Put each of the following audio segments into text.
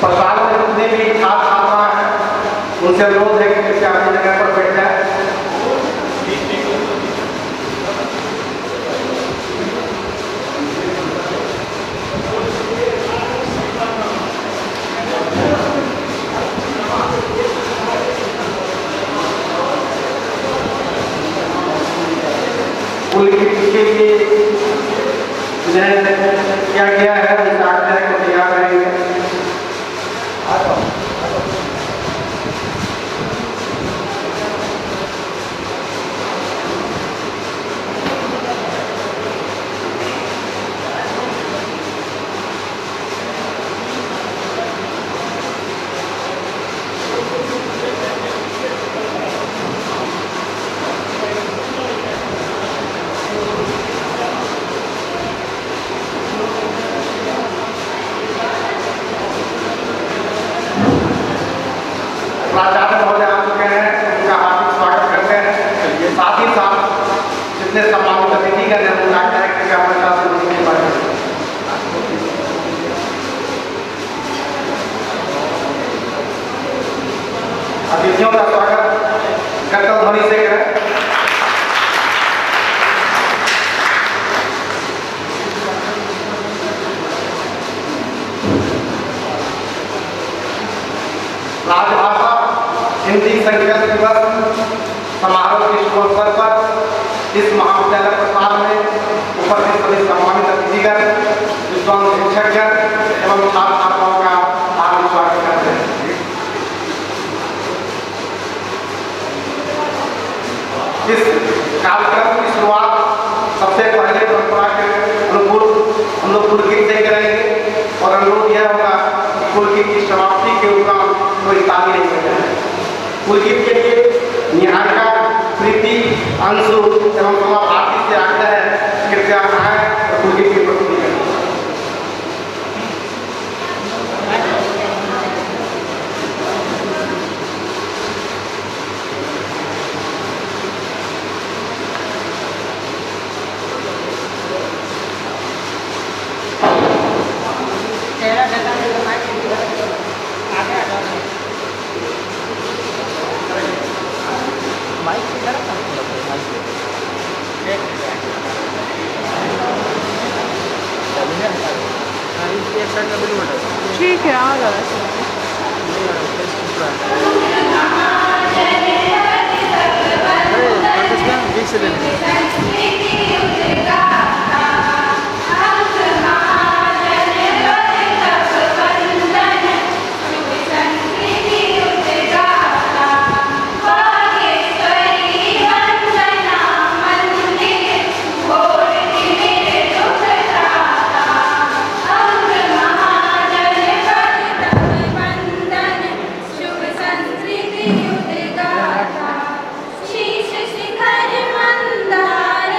प्रसाद में जितने भी छात्र छात्रा हैं उनसे अनुरोध है कि कृपया अपनी जगह पर बैठ जाए। स्कूल के पीछे के किया गया है उस आग्रह को तैयार रहेंगे। प्राचार्य महोदय आ चुके हैं, उनका हार्दिक स्वागत करते हैं। साथ ही साथ जितने सम्मानित अतिथिगण हैं उनका आग्रह है कि हमारे साथ उनकी बात अतिथियों का स्वागत करतल ध्वनि से करें। राजभाषा हिंदी संकल्प दिवस समारोह के शुभ अवसर पर इस महाविद्यालय प्रसार में उपस्थित सभी सम्मानित अतिथिगण, विद्वान शिक्षकगण एवं छात्र छात्राओं का हार्दिक स्वागत करते हैं। इस कार्यक्रम की शुरुआत सबसे पहले परंपरा के अनुकूल हम लोग कुलगीत से करेंगे और अनुरोध यह होगा कि कुलगीत की समाप्ति के उपरांत कोई ताली नहीं बजाए। कुलगीत के लिए निहारिका, प्रीति, अंशु एवं कमला भारती से आग्रह है कृपया आए और कुलगीत की प्रस्तुति करें। ठीक है आ रहा शीश शिखर मंदार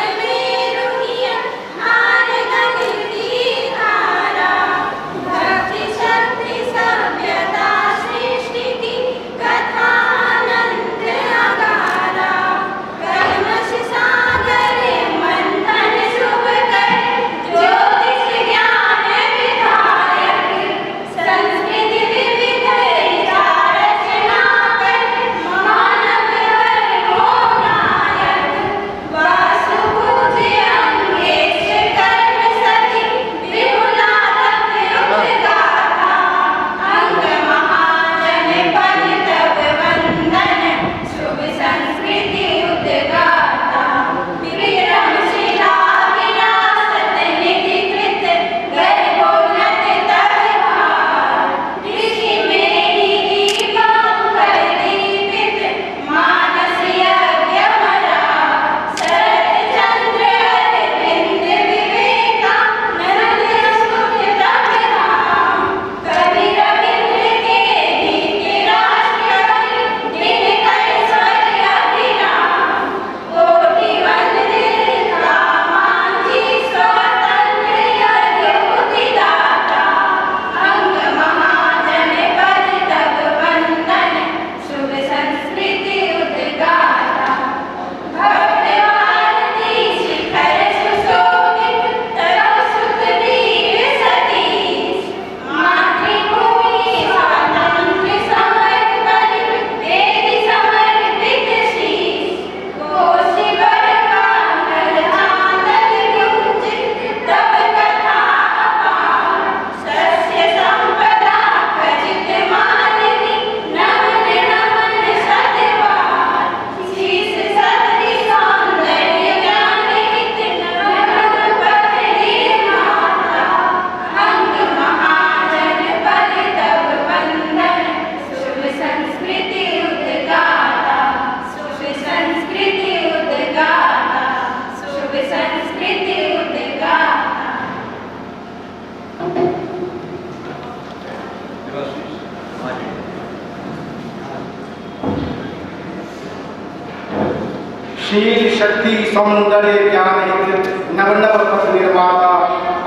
शील शक्ति सौंदर्य ज्ञान हित नव नव पथ निर्माता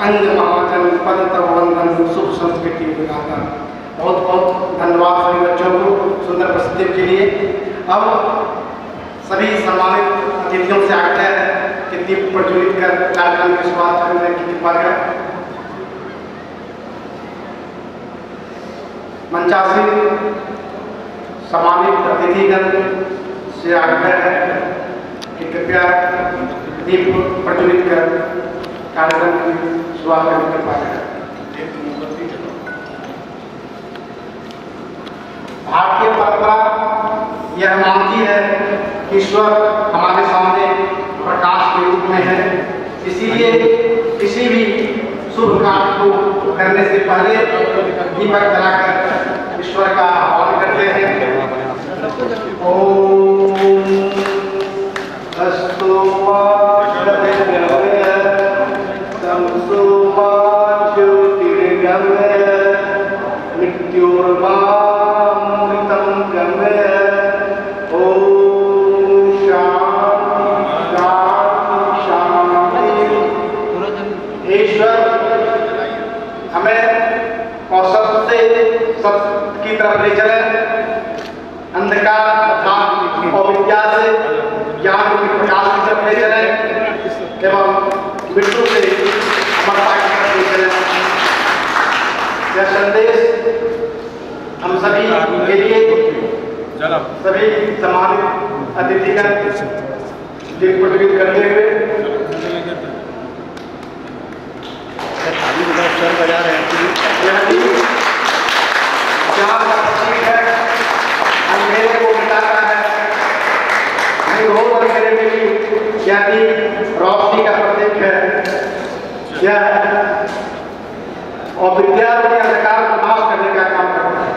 अंग महाजन पद तव वंदन शुभ संस्कृति विधाता। बहुत बहुत धन्यवाद सभी बच्चों को सुंदर प्रस्तुति के लिए। अब सभी सम्मानित अतिथियों से आग्रह है कि दीप प्रज्वलित कर कार्यक्रम की शुरुआत करने की कृपा करें। मंचासीन सम्मानित अतिथिगण से आग्रह है कि कृपया दीप प्रज्वलित कर कार्यक्रम की शुरुआत करने की कृपा करें। भारतीय परंपरा यह मानती है कि ईश्वर हमारे सामने प्रकाश के रूप में है, इसीलिए किसी भी शुभ कार्य को करने से पहले दीपक जलाकर ईश्वर का आह्वान करते हैं। ओम अस्तु मा ज्योतिर्गमय तमसो मा ज्योतिर्गमय मृत्योर्मा मृतं गमय। ओम शांति शांति शांति। ईश्वर हमें औसत से सत्य की तरफ ले चले, अंधकार तथा अविद्या से ज्ञान के प्रकाश की तरफ ले चले एवं मृत्यु से अमरता की तरफ ले चले। यह संदेश हम सभी के लिए सभी सम्मानित अतिथिगण दीप प्रज्वलित करते हुए बजा रहे हैं। ज्ञान का प्रतीक है, अंधेरे को मिटाता है। घोर अंधेरे में भी ज्ञानी रोशनी का प्रतीक है। यह और विद्या के अंधकार को नाश करने का काम करता है।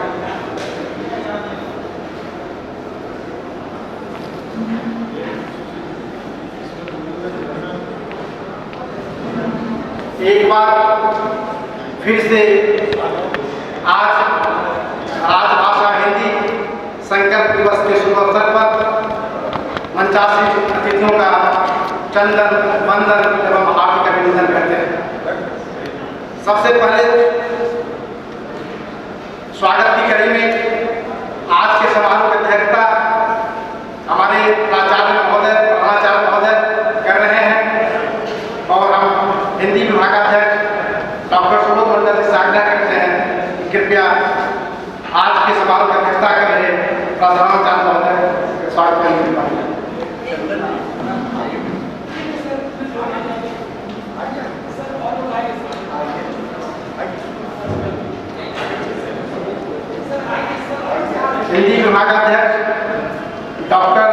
एक बार फिर से आज राजभाषा हिंदी संकल्प दिवस के शुभ अवसर पर मंचासीन अतिथियों का चंदन वंदन एवं हार्दिक अभिनंदन करते हैं। सबसे पहले स्वागत की कड़ी में आज के समारोह की अध्यक्षता हमारे प्राचार्य महोदय प्रधानाचार्य महोदय कर रहे हैं और हम हिंदी विभागाध्यक्ष डॉक्टर सुबोध मंडल से आग्रह करते हैं कि कृपया आज के समारोह की अध्यक्षता कर रहे प्रधानाचार्य महोदय का स्वागत करने के बाद हिंदी विभागाध्यक्ष डॉक्टर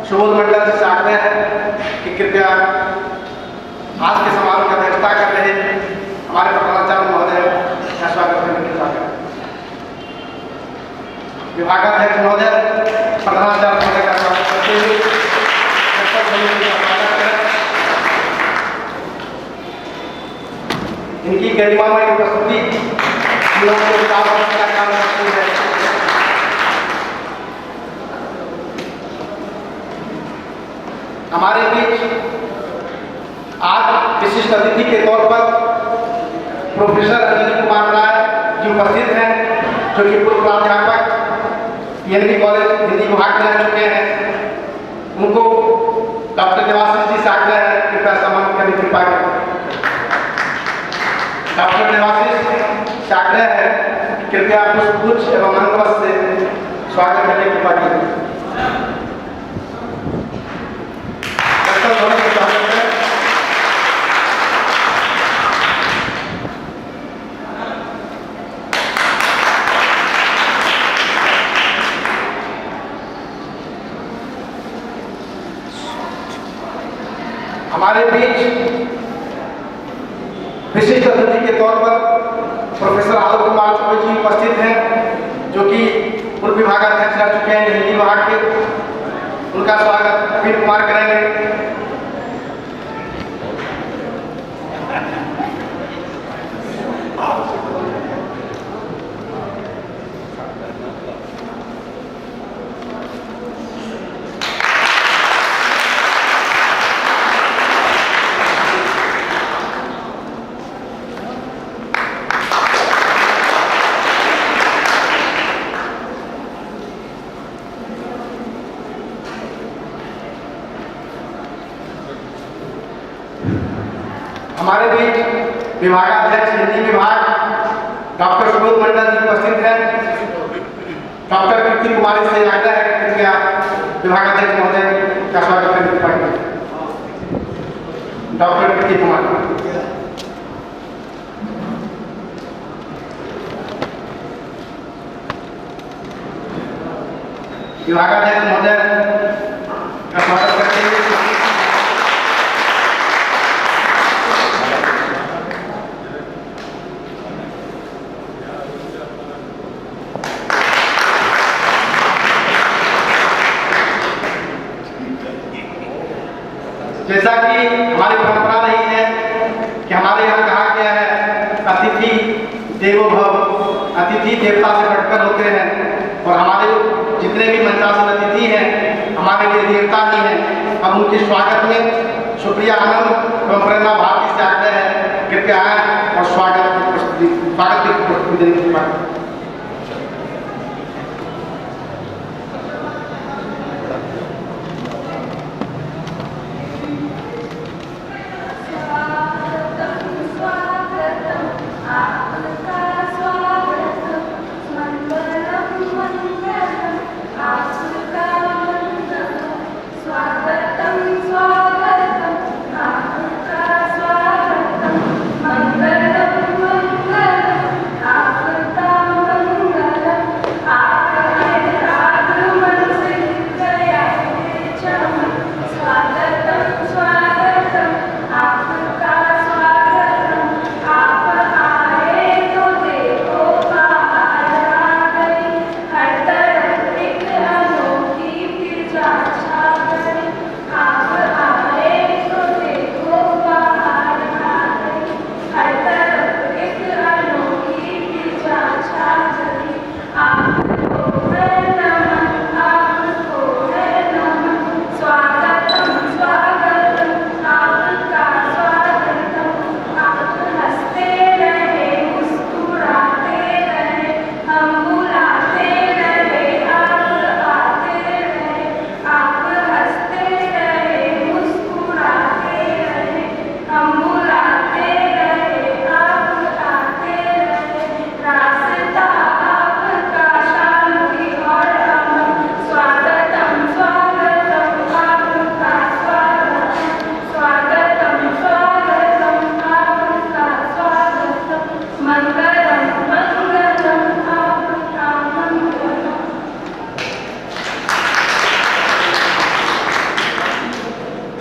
सुबोध मंडल से आग्रह है कि कृपया आज के समारोह की अध्यक्षता कर रहे हमारे प्रधानाचार्य महोदय का स्वागत करने की बात। विभागाध्यक्ष महोदय प्रधानाचार्य महोदय का स्वागत करते हुए इनकी गरिमामय उपस्थिति हम लोगों को का काम करती है। हमारे बीच आज विशिष्ट अतिथि के तौर पर प्रोफेसर अनिल कुमार राय जी उपस्थित हैं, जो कि पूर्व प्राध्यापक पीएनबी कॉलेज हिंदी विभाग में रह चुके हैं। उनको डॉक्टर देवाशीष जी से आग्रह है कृपया सम्मान करने की कृपा करें। डॉक्टर देवाशीष से आग्रह है कि कृपया पुष्पगुच्छ एवं मंत्रवत से स्वागत करने की कृपा करें। हमारे बीच विशिष्ट अतिथि के तौर पर प्रोफेसर आलोक कुमार चौबे जी उपस्थित हैं, जो कि पूर्व विभागाध्यक्ष रह चुके हैं हिंदी विभाग के। उनका स्वागत अनिल कुमार करेंगे। विभागाध्यक्ष हिंदी विभाग डॉक्टर सुबोध मंडल जी उपस्थित हैं। डॉक्टर कीर्ति कुमारी से आग्रह है कि कृपया विभागाध्यक्ष महोदय का स्वागत करने की पाएंगे। डॉक्टर कीर्ति कुमारी। विभागाध्यक्ष महोदय का स्वागत करते हैं। जैसा कि हमारी परंपरा रही है कि हमारे यहाँ कहा गया है अतिथि देवो भव, अतिथि देवता से बढ़कर होते हैं और हमारे जितने भी मंचासन अतिथि हैं हमारे लिए देवता ही हैं। अब उनके स्वागत में सुप्रिया आनंद एवं प्रेरणा भारती से आग्रह है कृपया आए और स्वागत की प्रस्तुति देने की बात।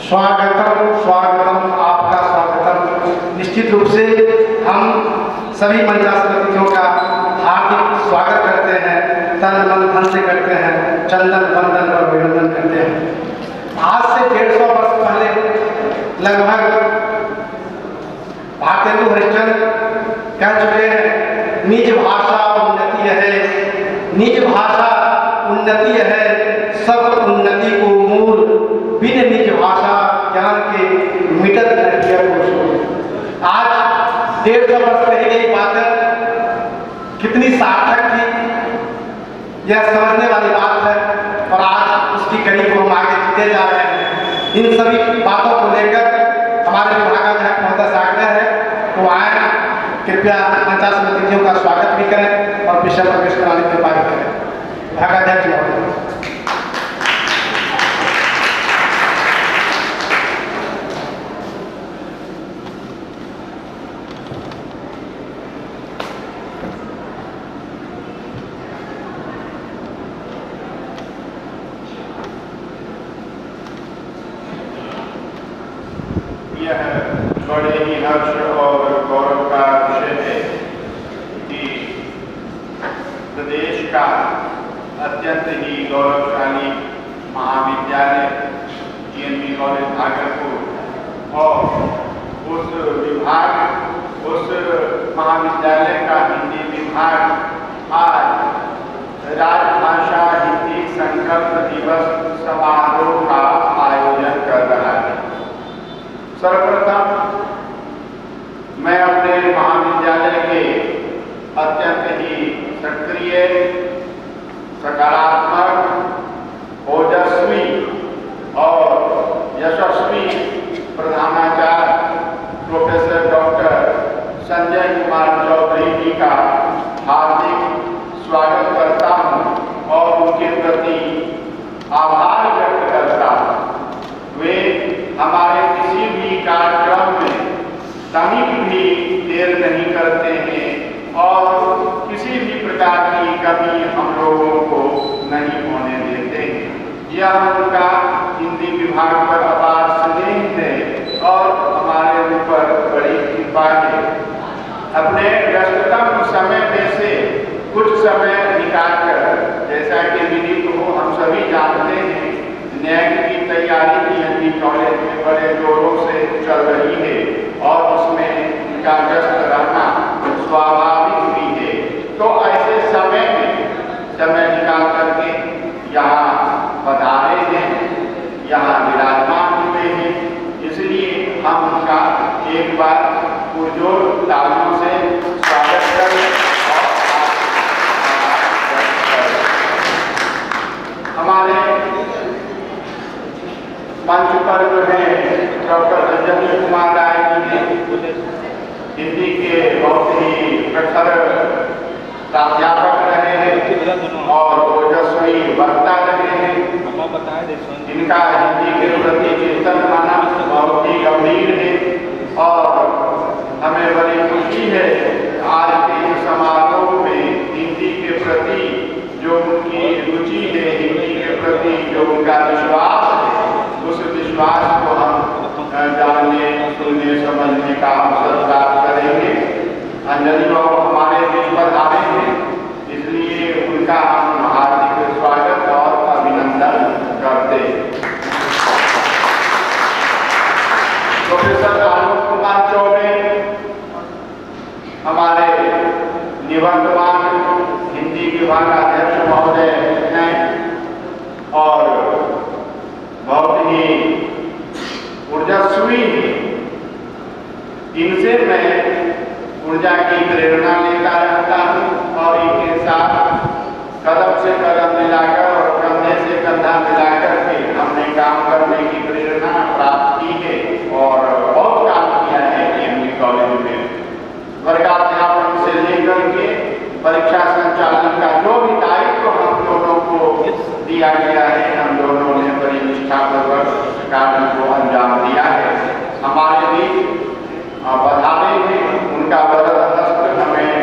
स्वागतम स्वागतम, आपका स्वागतम। निश्चित रूप से हम सभी मंचासन अतिथियों का हार्दिक स्वागत करते हैं, तन मन धन से करते हैं, चंदन वंदन और अभिनंदन करते हैं। आज से 150 वर्ष पहले लगभग भारतेंदु हरिश्चंद्र कह चुके हैं, निज भाषा उन्नति है, निज भाषा उन्नति है, सब उन्नति को मूल, बिन निज भाषा ज्ञान के मिटत नहीं कोश। आज 150 वर्ष कही गई बातें कितनी सार्थक थी यह समझने वाली बात है और आज उसकी कड़ी को हम आगे जीते जा रहे हैं। इन सभी बातों को लेकर हमारे विभागाध्यक्ष महोदय से आग्रह है तो आए, कृपया मंचासन अतिथियों का स्वागत भी करें और विषय प्रवेश कराने के बात करें। विभागाध्यक्ष महोदय। यह बड़े ही हर्ष और गौरव का विषय है कि प्रदेश का अत्यंत ही गौरवशाली महाविद्यालय जीएनवी कॉलेज भागलपुर और उस विभाग, उस महाविद्यालय का हिंदी विभाग आज राजभाषा हिंदी संकल्प दिवस समारोह का आयोजन कर रहा है। सर्वप्रथम मैं अपने महाविद्यालय के अत्यंत ही सक्रिय, सकारात्मक, ओजस्वी और यशस्वी प्रधानाचार्य प्रोफेसर डॉक्टर हार्दिक स्वागत करता हूँ और उनके प्रति आभार व्यक्त करता हूँ। वे हमारे किसी भी कार्यक्रम में तनिक भी देर नहीं करते हैं और किसी भी प्रकार की कमी हम लोगों को नहीं होने देते हैं। यह उनका हिंदी विभाग पर अपार स्नेह है और हमारे ऊपर बड़ी कृपा है। अपने व्यस्ततम समय में से कुछ समय निकालकर, जैसा कि विदित हो हम सभी जानते हैं, न्याय की तैयारी पीएनबी कॉलेज में बड़े जोरों से चल रही है और उसमें उनका व्यस्त रहना स्वाभाविक भी है। तो ऐसे समय में समय निकाल करके यहाँ पधारे हैं, यहाँ विराजमान हुए हैं, इसलिए हम उनका एक बार पुरजोर तालियों से स्वागत करें। हमारे मंच पर जो है डॉक्टर अंजनी कुमार राय जी ने हिंदी के बहुत ही प्रखर प्राध्यापक रहे हैं और ओजस्वी वक्ता रहे हैं। इनका हिंदी के प्रति चिंतन माना बहुत ही गंभीर है और हमें बड़ी खुशी है आज के इस समारोह में हिंदी के प्रति जो उनकी रुचि है, हिंदी के प्रति जो उनका विश्वास है, उस विश्वास को हम जानने, सुनने, समझने का अवसर प्राप्त करेंगे। अंजलि बाबू हमारे बीच पर आए हैं, इसलिए उनका हम हार्दिक स्वागत और अभिनंदन करते हैं। प्रोफेसर आलोक कुमार चौबे हमारे निवर्तमान हिंदी विभाग अध्यक्ष महोदय हैं और बहुत ही ऊर्जास्वी हैं। इनसे मैं ऊर्जा की प्रेरणा लेता रहता हूँ और इनके साथ कदम से कदम मिलाकर और कंधे से कंधा मिलाकर के हमने काम करने की प्रेरणा प्राप्त की है और बहुत काम किया है पीएनबी कॉलेज में। वर्गाध्यापन से लेकर के परीक्षा संचालन का जो भी दायित्व हम दोनों को दिया गया है, हम दोनों ने बड़ी निष्ठापूर्वक कार्य को अंजाम दिया है। हमारे बीच बधाई में उनका वरद हस्त हमें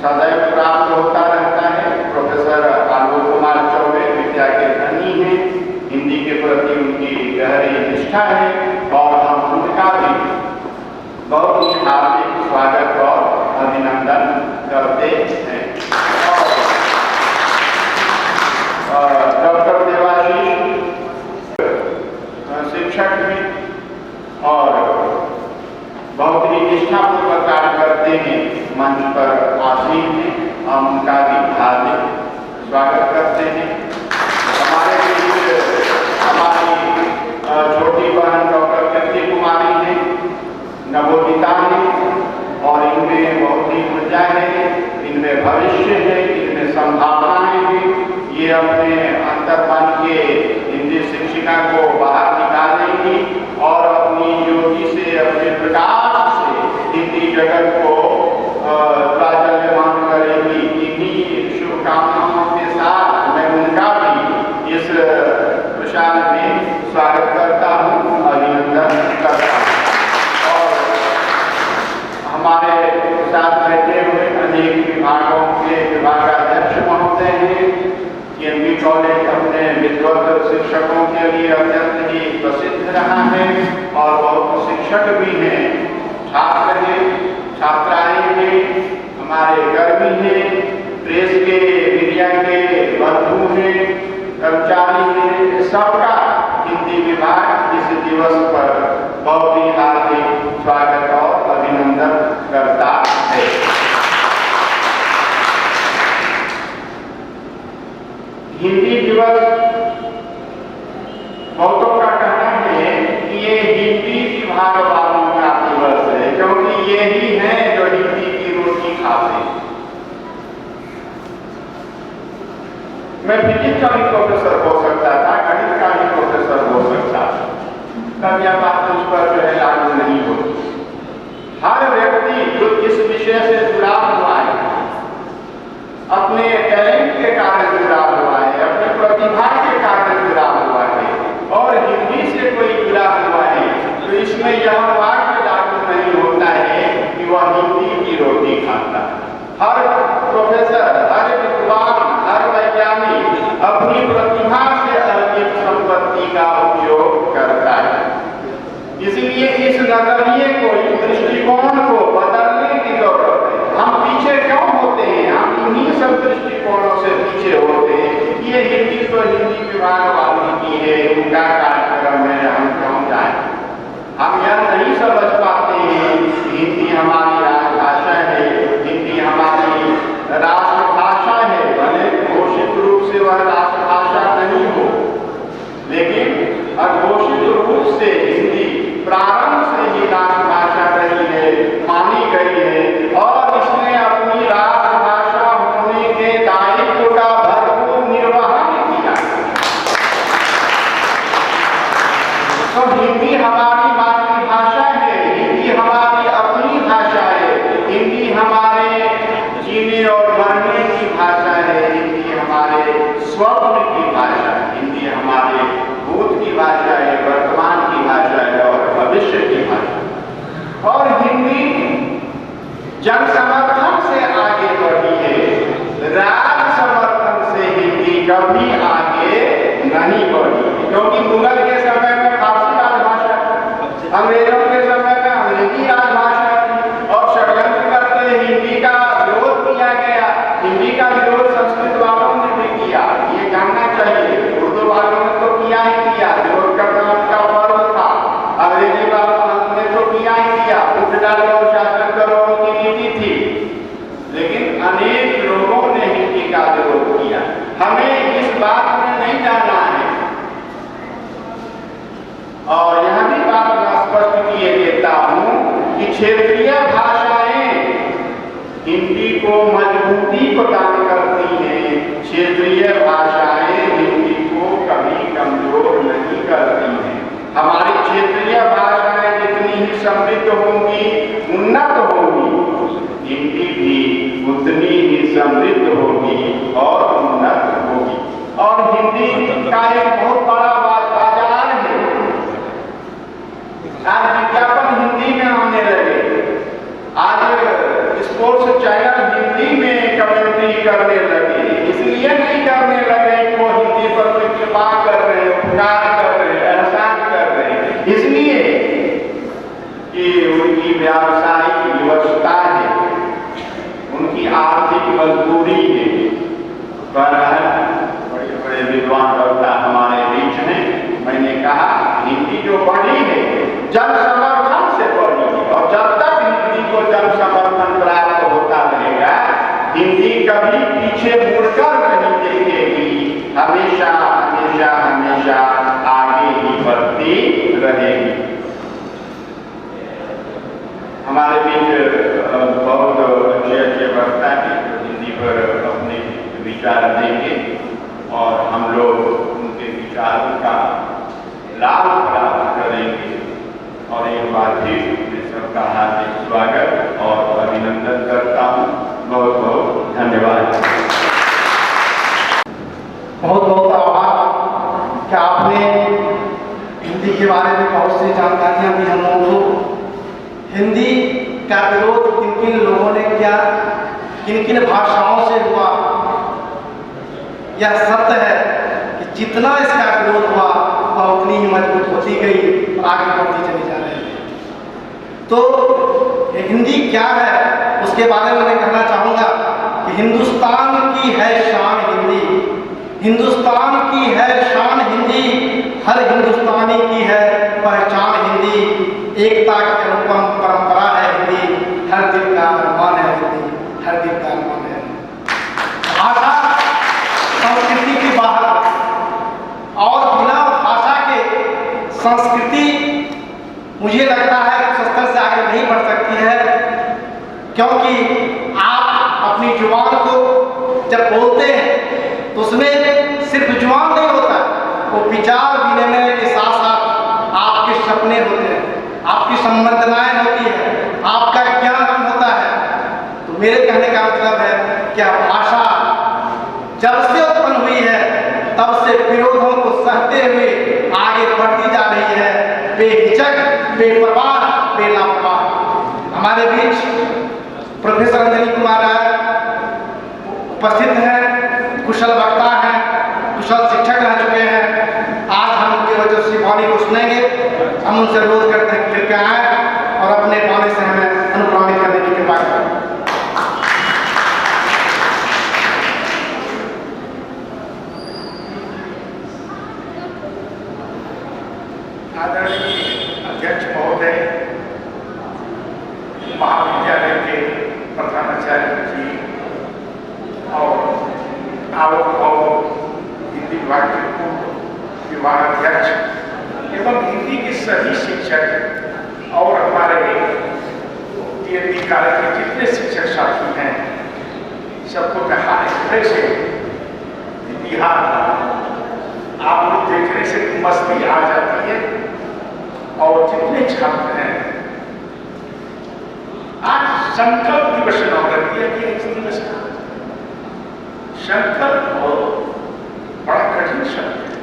सदैव प्राप्त होता रहता है। प्रोफेसर आलोक कुमार चौबे विद्या के धनी हैं, हिंदी के प्रति उनकी गहरी निष्ठा है और हम उनका भी बहुत ही हार्दिक स्वागत और अभिनंदन करते हैं। डॉक्टर देवाशीष शिक्षक हैं और बहुत ही निष्ठापूर्वक कार्य करते हैं, मंच पर आसीन हैं, हम उनका भी हार्दिक स्वागत करते हैं। हमारे बीच हमारी छोटी बहन डॉक्टर कीर्ति कुमारी हैं, नवोदिता हैं और इनमें बहुत ही ऊर्जा है, इनमें भविष्य है, इनमें संभावनाएं हैं। ये अपने अंतर्मन के हिंदी शिक्षिका को बाहर निकालेंगी और अपनी ज्योति से, अपने प्रकाश से हिंदी जगत को प्राज्वल्यमान करेगी। इन्हीं शुभकामनाओं के साथ मैं उनका भी इस प्रशाल में स्वागत करता हूँ, अभिनंदन करता हूँ। और हमारे साथ बैठे हुए अनेक विभागों के विभागाध्यक्ष महोदय हैं। पीएनबी कॉलेज अपने विद्वत शिक्षकों के लिए अत्यंत ही प्रसिद्ध रहा है और बहुत शिक्षक भी हैं, छात्र हैं, छात्राएं हैं, हमारे कर्मी हैं, प्रेस के, मीडिया के बंधु हैं, कर्मचारी हैं, सबका हिंदी विभाग इस दिवस पर बहुत ही हार्दिक स्वागत और अभिनंदन करता है। हिंदी दिवस बहुतों का कहना है कि ये हिंदी विभाग वालों का दिवस है, क्योंकि ये ही है जो हिंदी की रोटी खाते हैं। मैं फिजिक्स का भी प्रोफेसर हो सकता था, गणित का भी प्रोफेसर हो सकता था, तब यह बात उस पर जो है लागू नहीं होती। हर व्यक्ति जो इस विषय से जुड़ा हुआ है अपने टैलेंट के कारण जुड़ा हुआ है, अपनी प्रतिभा के कारण जुड़ा हुआ है, और हिंदी से कोई जुड़ा हुआ है तो इसमें यह वाक्य लागू नहीं होता है कि वह हिंदी की रोटी खाता। हर प्रोफेसर, हर विद्वान, हर वैज्ञानिक अपनी प्रतिभा से अर्जित संपत्ति का उपयोग करता है। इसलिए इस नजरिए को, इस दृष्टिकोण को बदलने की जरूरत है। हम पीछे क्यों होते हैं? हम इन्हीं सब दृष्टिकोणों से पीछे होते हैं। ये हिंदी तो हिंदी विभाग वालों की है, उनका कार्यक्रम है, हम क्यों जाए? हम यह नहीं समझ पाते हैं हिंदी हमारी राजभाषा है, हिंदी हमारी राष्ट्रभाषा है। भले घोषित रूप से वह राष्ट्रभाषा नहीं हो, लेकिन अघोषित रूप से हिंदी प्रारंभ से ही राष्ट्रभाषा रही है, मानी गई है, और इसने अपनी राष्ट्रभाषा होने के दायित्व का भरपूर निर्वहन किया। तो हिंदी हमारी मातृभाषा है, हिंदी हमारी अपनी भाषा है, हिंदी हमारे जीने और मरने की भाषा है, हिंदी हमारे स्वप्न की भाषा है, हिंदी हमारे भूत की भाषा है, वर्तमान की भाषा है और भविष्य की भाषा। और हिंदी जन समर्थन से आगे बढ़ी है, राज समर्थन से हिंदी कभी आगे नहीं बढ़ी, क्योंकि मुगल के समय में फारसी राजभाषा, अंग्रेजों के समय में अंग्रेजी राजभाषा थी, और षड्यंत्र करके हिंदी का विरोध किया गया। हिंदी का विरोध संस्कृत वालों ने भी किया, ये जानना चाहिए। उर्दू वालों ने तो किया ही किया, विरोध करना उनका फर्ज था। अंग्रेजी वालों ने तो किया ही किया, उठ डालो शासन करो उनकी नीति थी। लेकिन अनेक लोगों ने हिंदी का विरोध किया। हमें इस बात में नहीं जाना है, और यह भी बात मैं स्पष्ट किए देता हूं कि क्षेत्रीय भाषाएं हिंदी को मजबूती प्रदान करती हैं, क्षेत्रीय भाषाएं हिंदी को कभी कमजोर नहीं करती हैं। हमारी क्षेत्रीय भाषाएं जितनी ही समृद्ध होंगी, उन्नत होंगी, हिंदी भी उतनी ही समृद्ध होगी और उन्नत होगी। और हिंदी का एक बहुत बड़ा बाजार है। आज विज्ञापन हिंदी में आने लगे, आज स्पोर्ट्स चैनल हिंदी में कमेंट्री करने लगे। इसलिए नहीं करने लगे कि वो हिंदी पर कोई कृपा कर रहे हैं, उपकार कर रहे हैं, एहसान कर रहे हैं, इसलिए कि उनकी व्यावसायिक व्यवस्था है, उनकी आर्थिक मजबूरी है। पर बड़े बड़े विद्वान वक्ता हमारे बीच में, मैंने कहा हिंदी जो बढ़ी है जन समर्थन से बढ़ी है, और जब तक हिंदी को जन समर्थन प्राप्त होता रहेगा, हिंदी कभी पीछे मुड़कर नहीं देखेगी, हमेशा हमेशा हमेशा आगे ही बढ़ती रहेगी। हमारे बीच बहुत अच्छे अच्छे वक्ता हैं जो हिंदी पर अपने विचार देंगे, और हम लोग उनके विचारों का लाभ प्राप्त करेंगे। और एक बार फिर मैं सबका हार्दिक स्वागत और अभिनंदन करता हूँ। बहुत बहुत धन्यवाद। बहुत बहुत आभार कि आपने हिंदी के बारे में बहुत सी जानकारियाँ दी हम लोगों को। हिंदी का विरोध किन किन लोगों ने किया, किन किन भाषाओं से हुआ, यह सत्य है कि जितना इसका विरोध हुआ वह उतनी ही मजबूत होती गई और आगे बढ़ती चली जा रही है। तो हिंदी क्या है उसके बारे में मैं कहना चाहूँगा कि हिंदुस्तान की है शान हिंदी, हिंदुस्तान की है शान हिंदी, हर हिंदुस्तानी की है पहचान हिंदी, एकता की अनुपम परंपरा है हिंदी, हर दिल का अरमान है हिंदी, हर दिल का अरमान है। भाषा संस्कृति की बाहर, और बिना भाषा के संस्कृति मुझे लगता है कि उस स्तर से आगे नहीं बढ़ सकती है। क्योंकि आप अपनी जुबान को जब बोलते हैं तो उसमें सिर्फ जुबान नहीं होता, वो विचार विनिमय के साथ साथ आपके सपने होते हैं, आपकी संवेदनाएं होती है, आपका ज्ञान होता है। तो मेरे कहने का मतलब है कि भाषा जब से उत्पन्न हुई है तब से विरोधों को सहते हुए आगे बढ़ती जा रही है, बेहिचक, बेपरवाह, बेलापरवाह। हमारे बीच प्रोफेसर अंजनी कुमार राय उपस्थित हैं, कुशल वक्ता हैं, कुशल शिक्षक रह चुके हैं। आज हम उनके वजह वाणी को सुनेंगे। हम उनसे अनुरोध करते हैं कि कृपया आए और अपने वाणी से हमें अनुप्राणित करने की कृपा करें। आदरणीय अध्यक्ष महोदय, महाविद्यालय के प्रधानाचार्य जी और हिंदी विभाग के पूर्व विभागाध्यक्ष एवं हिंदी के सभी शिक्षक और हमारे DND कार्य के जितने शिक्षक साथी हैं, सबको मैं हार्दिक से बिहार आप लोग देखने से मस्ती आ जाती है। और जितने छात्र हैं, आज संकल्प दिवस नौकर किया गया। इस दिवस का संकल्प बड़ा कठिन शब्द है।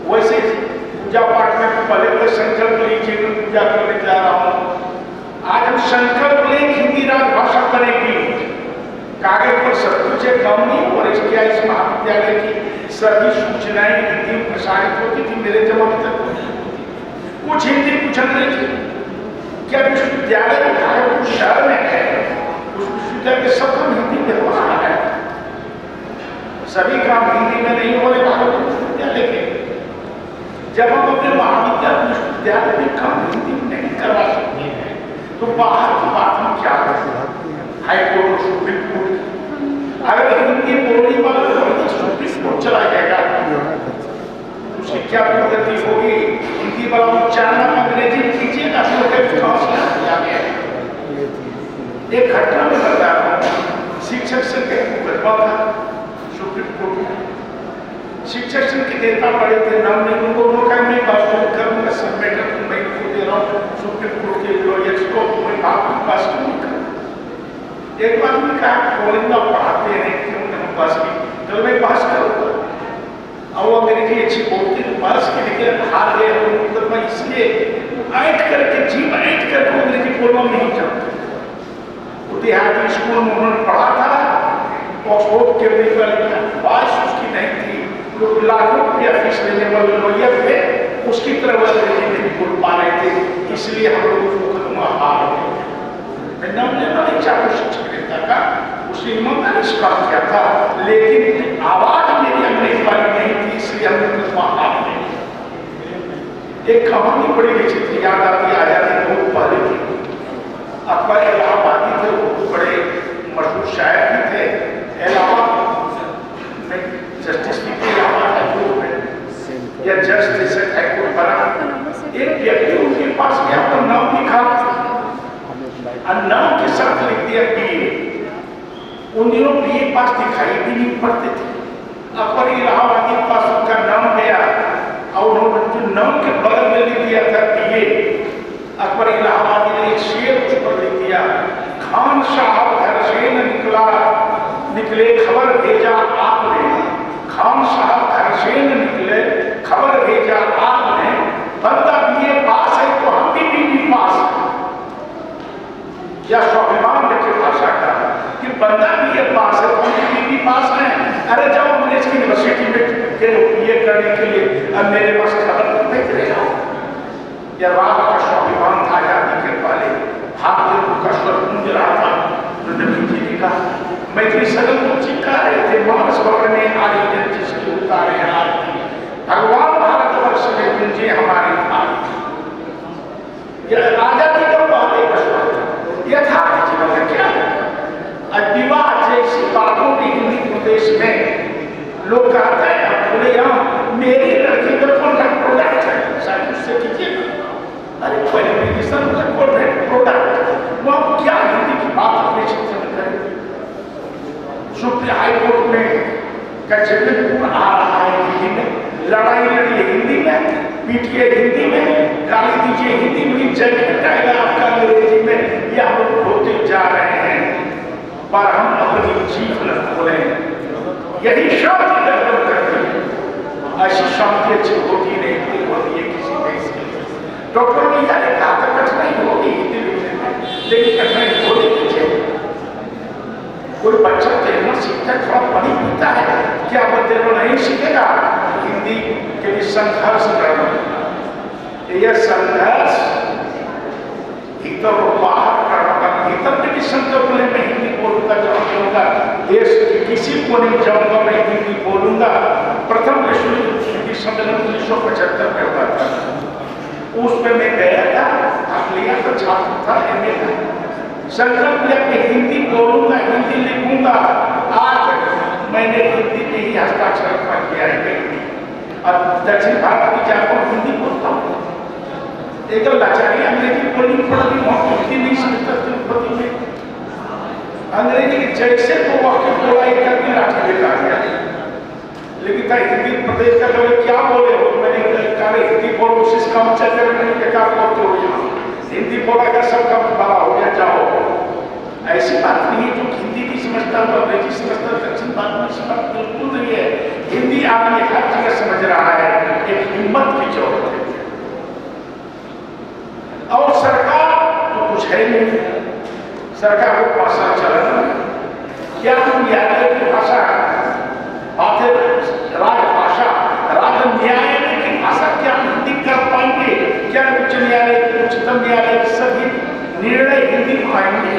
वैसे पूजा पाठ में पहले तो संकल्प लीजिए, मैं पूजा करने जा रहा हूँ। आज हम संकल्प लें हिंदी राजभाषा बनेगी। कागज पर सब कुछ है, कम नहीं। और इसके इस महाविद्यालय की सभी सूचनाएं हिंदी में प्रसारित होती थी मेरे जमाने तक। कुछ हिंदी, कुछ अंग्रेजी। क्या विश्वविद्यालय कुछ शहर में है, उस विश्वविद्यालय के सब काम हिंदी में हो रहा है। सभी काम हिंदी में नहीं हो रहे भारत विश्वविद्यालय के। जब हम अपने महाविद्यालय विश्वविद्यालय में काम हिंदी में नहीं करवा सकते हैं, तो बाहर की बात हम क्या करें? हाईकोर्ट और सुप्रीम कोर्ट अगर हिंदी बोलने वाला तो सुप्रीम कोर्ट चला जाएगा, उसकी क्या प्रगति होगी? हिंदी वाला उच्चारण अंग्रेजी कीजिएगा तो एक घटना में बता रहा हूँ। शिक्षक संघ का मुकदमा था सुप्रीम कोर्ट में। शिक्षक संघ के नेता बड़े थे, नाम नहीं उनको, उन्होंने मैं बात करूंगा, सब मैटर मैं दे रहा हूँ सुप्रीम कोर्ट के लॉयर्स को, मैं बात पास क्यों नहीं करूँ? एक बार मैंने कहा कॉलेज में पढ़ाते हैं, क्यों नहीं पास की? तो मैं पास करूँगा। और वो अंग्रेजी अच्छी बोलती है, पास के लेकिन हार गए मुकदमा, इसलिए ऐट करके जीव ऐट करके अंग्रेजी बोलना नहीं चाहते। देहाती स्कूल में उन्होंने पढ़ा था, ऑक्सफोर्ड के बात उसकी नहीं थी, लोग लाखों रुपया फीस लेने वाले लॉयर थे, उसकी तरफ अंग्रेजी नहीं बोल पा रहे थे, इसलिए हम लोग मुकदमा हार गए। मैं नाम लेना नहीं चाहता शिक्षक नेता का, उसने ईमानदारी से काम किया था, लेकिन आवाज मेरी अंग्रेजी वाली नहीं थी, इसलिए हम मुकदमा हार गए। एक कहानी बड़ी विचित्र याद आती है, आजादी बहुत पहले की। अकबर इलाहाबादी थे, वो बड़े मशहूर शायर भी थे। इलाहाबाद में जस्टिस भी थे, इलाहाबाद हाईकोर्ट में या जस्टिस हाईकोर्ट बना। एक व्यक्ति उनके पास गया, तो नाम लिखा और नाम के साथ लिख दिया BA। उन दिनों BA पास दिखाई भी नहीं पड़ते थे। अकबर इलाहाबादी के पास उनका नाम गया और उन्होंने नाम के बगल में लिख दिया था BA। अकबर इलाहाबादी ने एक शेर उस पर लिख दिया, खान साहब घर से न निकले खबर भेजा आपने, खान साहब घर से न निकले खबर भेजा आपने, बंदा BA पास है तो हम भी BB पास है। या स्वाभिमान के भाषा का कि बंदा BA पास है तो हम भी BB पास हैं। अरे जाओ अंग्रेज की यूनिवर्सिटी में BA करने के लिए, अब मेरे पास खबर नहीं भेज रहे हो। या रात का स्वाभिमान था आजादी के पहले, हाथ दिल का स्वर गूंज रहा था। नबी जी ने कहा, मैत्री सदन को चिपका रहे थे, मानस भवन में आ रही जन जिसकी उतारे आरती, भगवान भारतवर्ष में गूंजे हमारी आरती। यह आजादी का पहले का स्वर था। यथार्थ जीवन में क्या है? विवाह जैसी बातों की हिंदी प्रदेश में लोग कहते हैं खुलेआम मेरी लड़की का कॉन्ट्रैक्ट प्रोडक्ट है, शायद उससे कीजिए। अरे क्वालिफिकेशन का कॉन्ट्रैक्ट प्रोडक्ट, वो आप क्या हिंदी की बात अपने शिक्षण में करें? सुप्रीम हाई कोर्ट में कचहरी आ रहा है हिंदी में, लड़ाई लड़ी हिंदी में, पीटिए हिंदी में, गाली दीजिए हिंदी में, जज बताएगा आपका अंग्रेजी में। ये हम लोग होते जा रहे हैं, पर हम अपनी जीभ न खोलें। यही शब्द गड़बड़ करती है। ऐसी शब्द अच्छी होती नहीं होती है किसी देश के लिए। डॉक्टर ने यह कहा था कठिनाई होगी हिंदी लिखने में, लेकिन कठिनाई होती कीजिए। कोई बच्चा तैरना सीखता है, थोड़ा पानी पीता है, क्या वो तैरना नहीं सीखेगा? हिंदी के लिए संघर्ष करना, यह संघर्ष भीतर और बाहर करना। भीतर के भी संकल्प ले मैं हिंदी बोलूंगा, जब बोलूंगा देश के किसी कोने में जाऊंगा मैं हिंदी बोलूंगा। प्रथम विश्व हिंदी सम्मेलन 1975 में हुआ था, उसमें मैं गया था, भाग लिया था, छात्र था एमए का। संकल्प लिया कि हिंदी बोलूंगा, हिंदी लिखूंगा। आज मैंने हिंदी में ही हस्ताक्षर किया है और दक्षिण भारत की जाकर हिंदी बोलता हूँ। एक लाचारी अंग्रेजी बोलनी पड़ती, वहां हिंदी नहीं समझता तिरुपति में। अंग्रेजी के जैसे तो वाक्य बोला एक आदमी लाठी लेकर आ गया, लेकिन था हिंदी प्रदेश का लोग क्या बोले हो? मैंने कहा हिंदी बोलो, उसी काम चल रहे, मैंने बेकार बोलते हो यहाँ हिंदी बोला कर सब काम बड़ा हो गया, जाओ। ऐसी बात नहीं है, जो हिंदी भी समझता है अंग्रेजी समझता है, दक्षिण भारत में समझ बिल्कुल नहीं है। हिंदी आदमी हर जगह समझ रहा है, एक हिम्मत की जरूरत है। और सरकार तो कुछ है नहीं, सरकार को भाषा चलाना क्या न्यायालय की भाषा, राजभाषा, राज न्यायालय की भाषा क्या हिंदी कर पाएंगे? क्या उच्च न्यायालय, उच्चतम न्यायालय के सभी निर्णय हिंदी में आएंगे?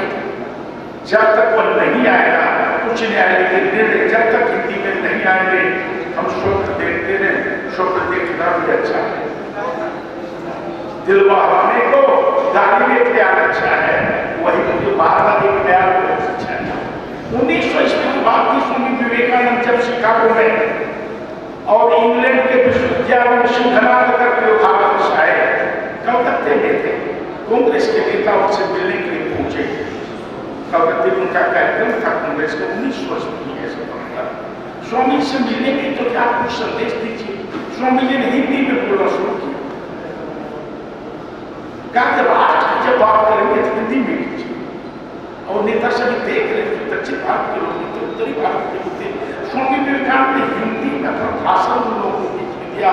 जब तक वो नहीं आएगा, उच्च न्यायालय के निर्णय जब तक हिंदी में नहीं आएंगे, हम शुक्र देखते रहे। शुक्र देखना भी अच्छा है, दिल बहलाने को गाली में प्यार अच्छा है, वही मुझे बाहर एक प्यार बहुत अच्छा है। 1900 ईस्वी की बात की, स्वामी विवेकानंद जब शिकागो में और इंग्लैंड के विश्वविद्यालय में शृंखला करके भारत आए, कलकत्ते में थे, कांग्रेस के नेताओं से मिलने के लिए पहुंचे। कलकत्ते में उनका कार्यक्रम था कांग्रेस का, 1900 ईस्वी में ऐसा बनता। स्वामी से मिलने के तो क्या कुछ संदेश दीजिए? स्वामी जी ने हिंदी में बोलना शुरू किया। कहा राष्ट्र की जब बात करेंगे तो हिंदी में कीजिए। और नेता सभी देख रहे थे, दक्षिण भारत के लोग थे, उत्तरी भारत के लोग थे। स्वामी विवेकानंद ने हिंदी में अपना भाषण लोगों को दिया,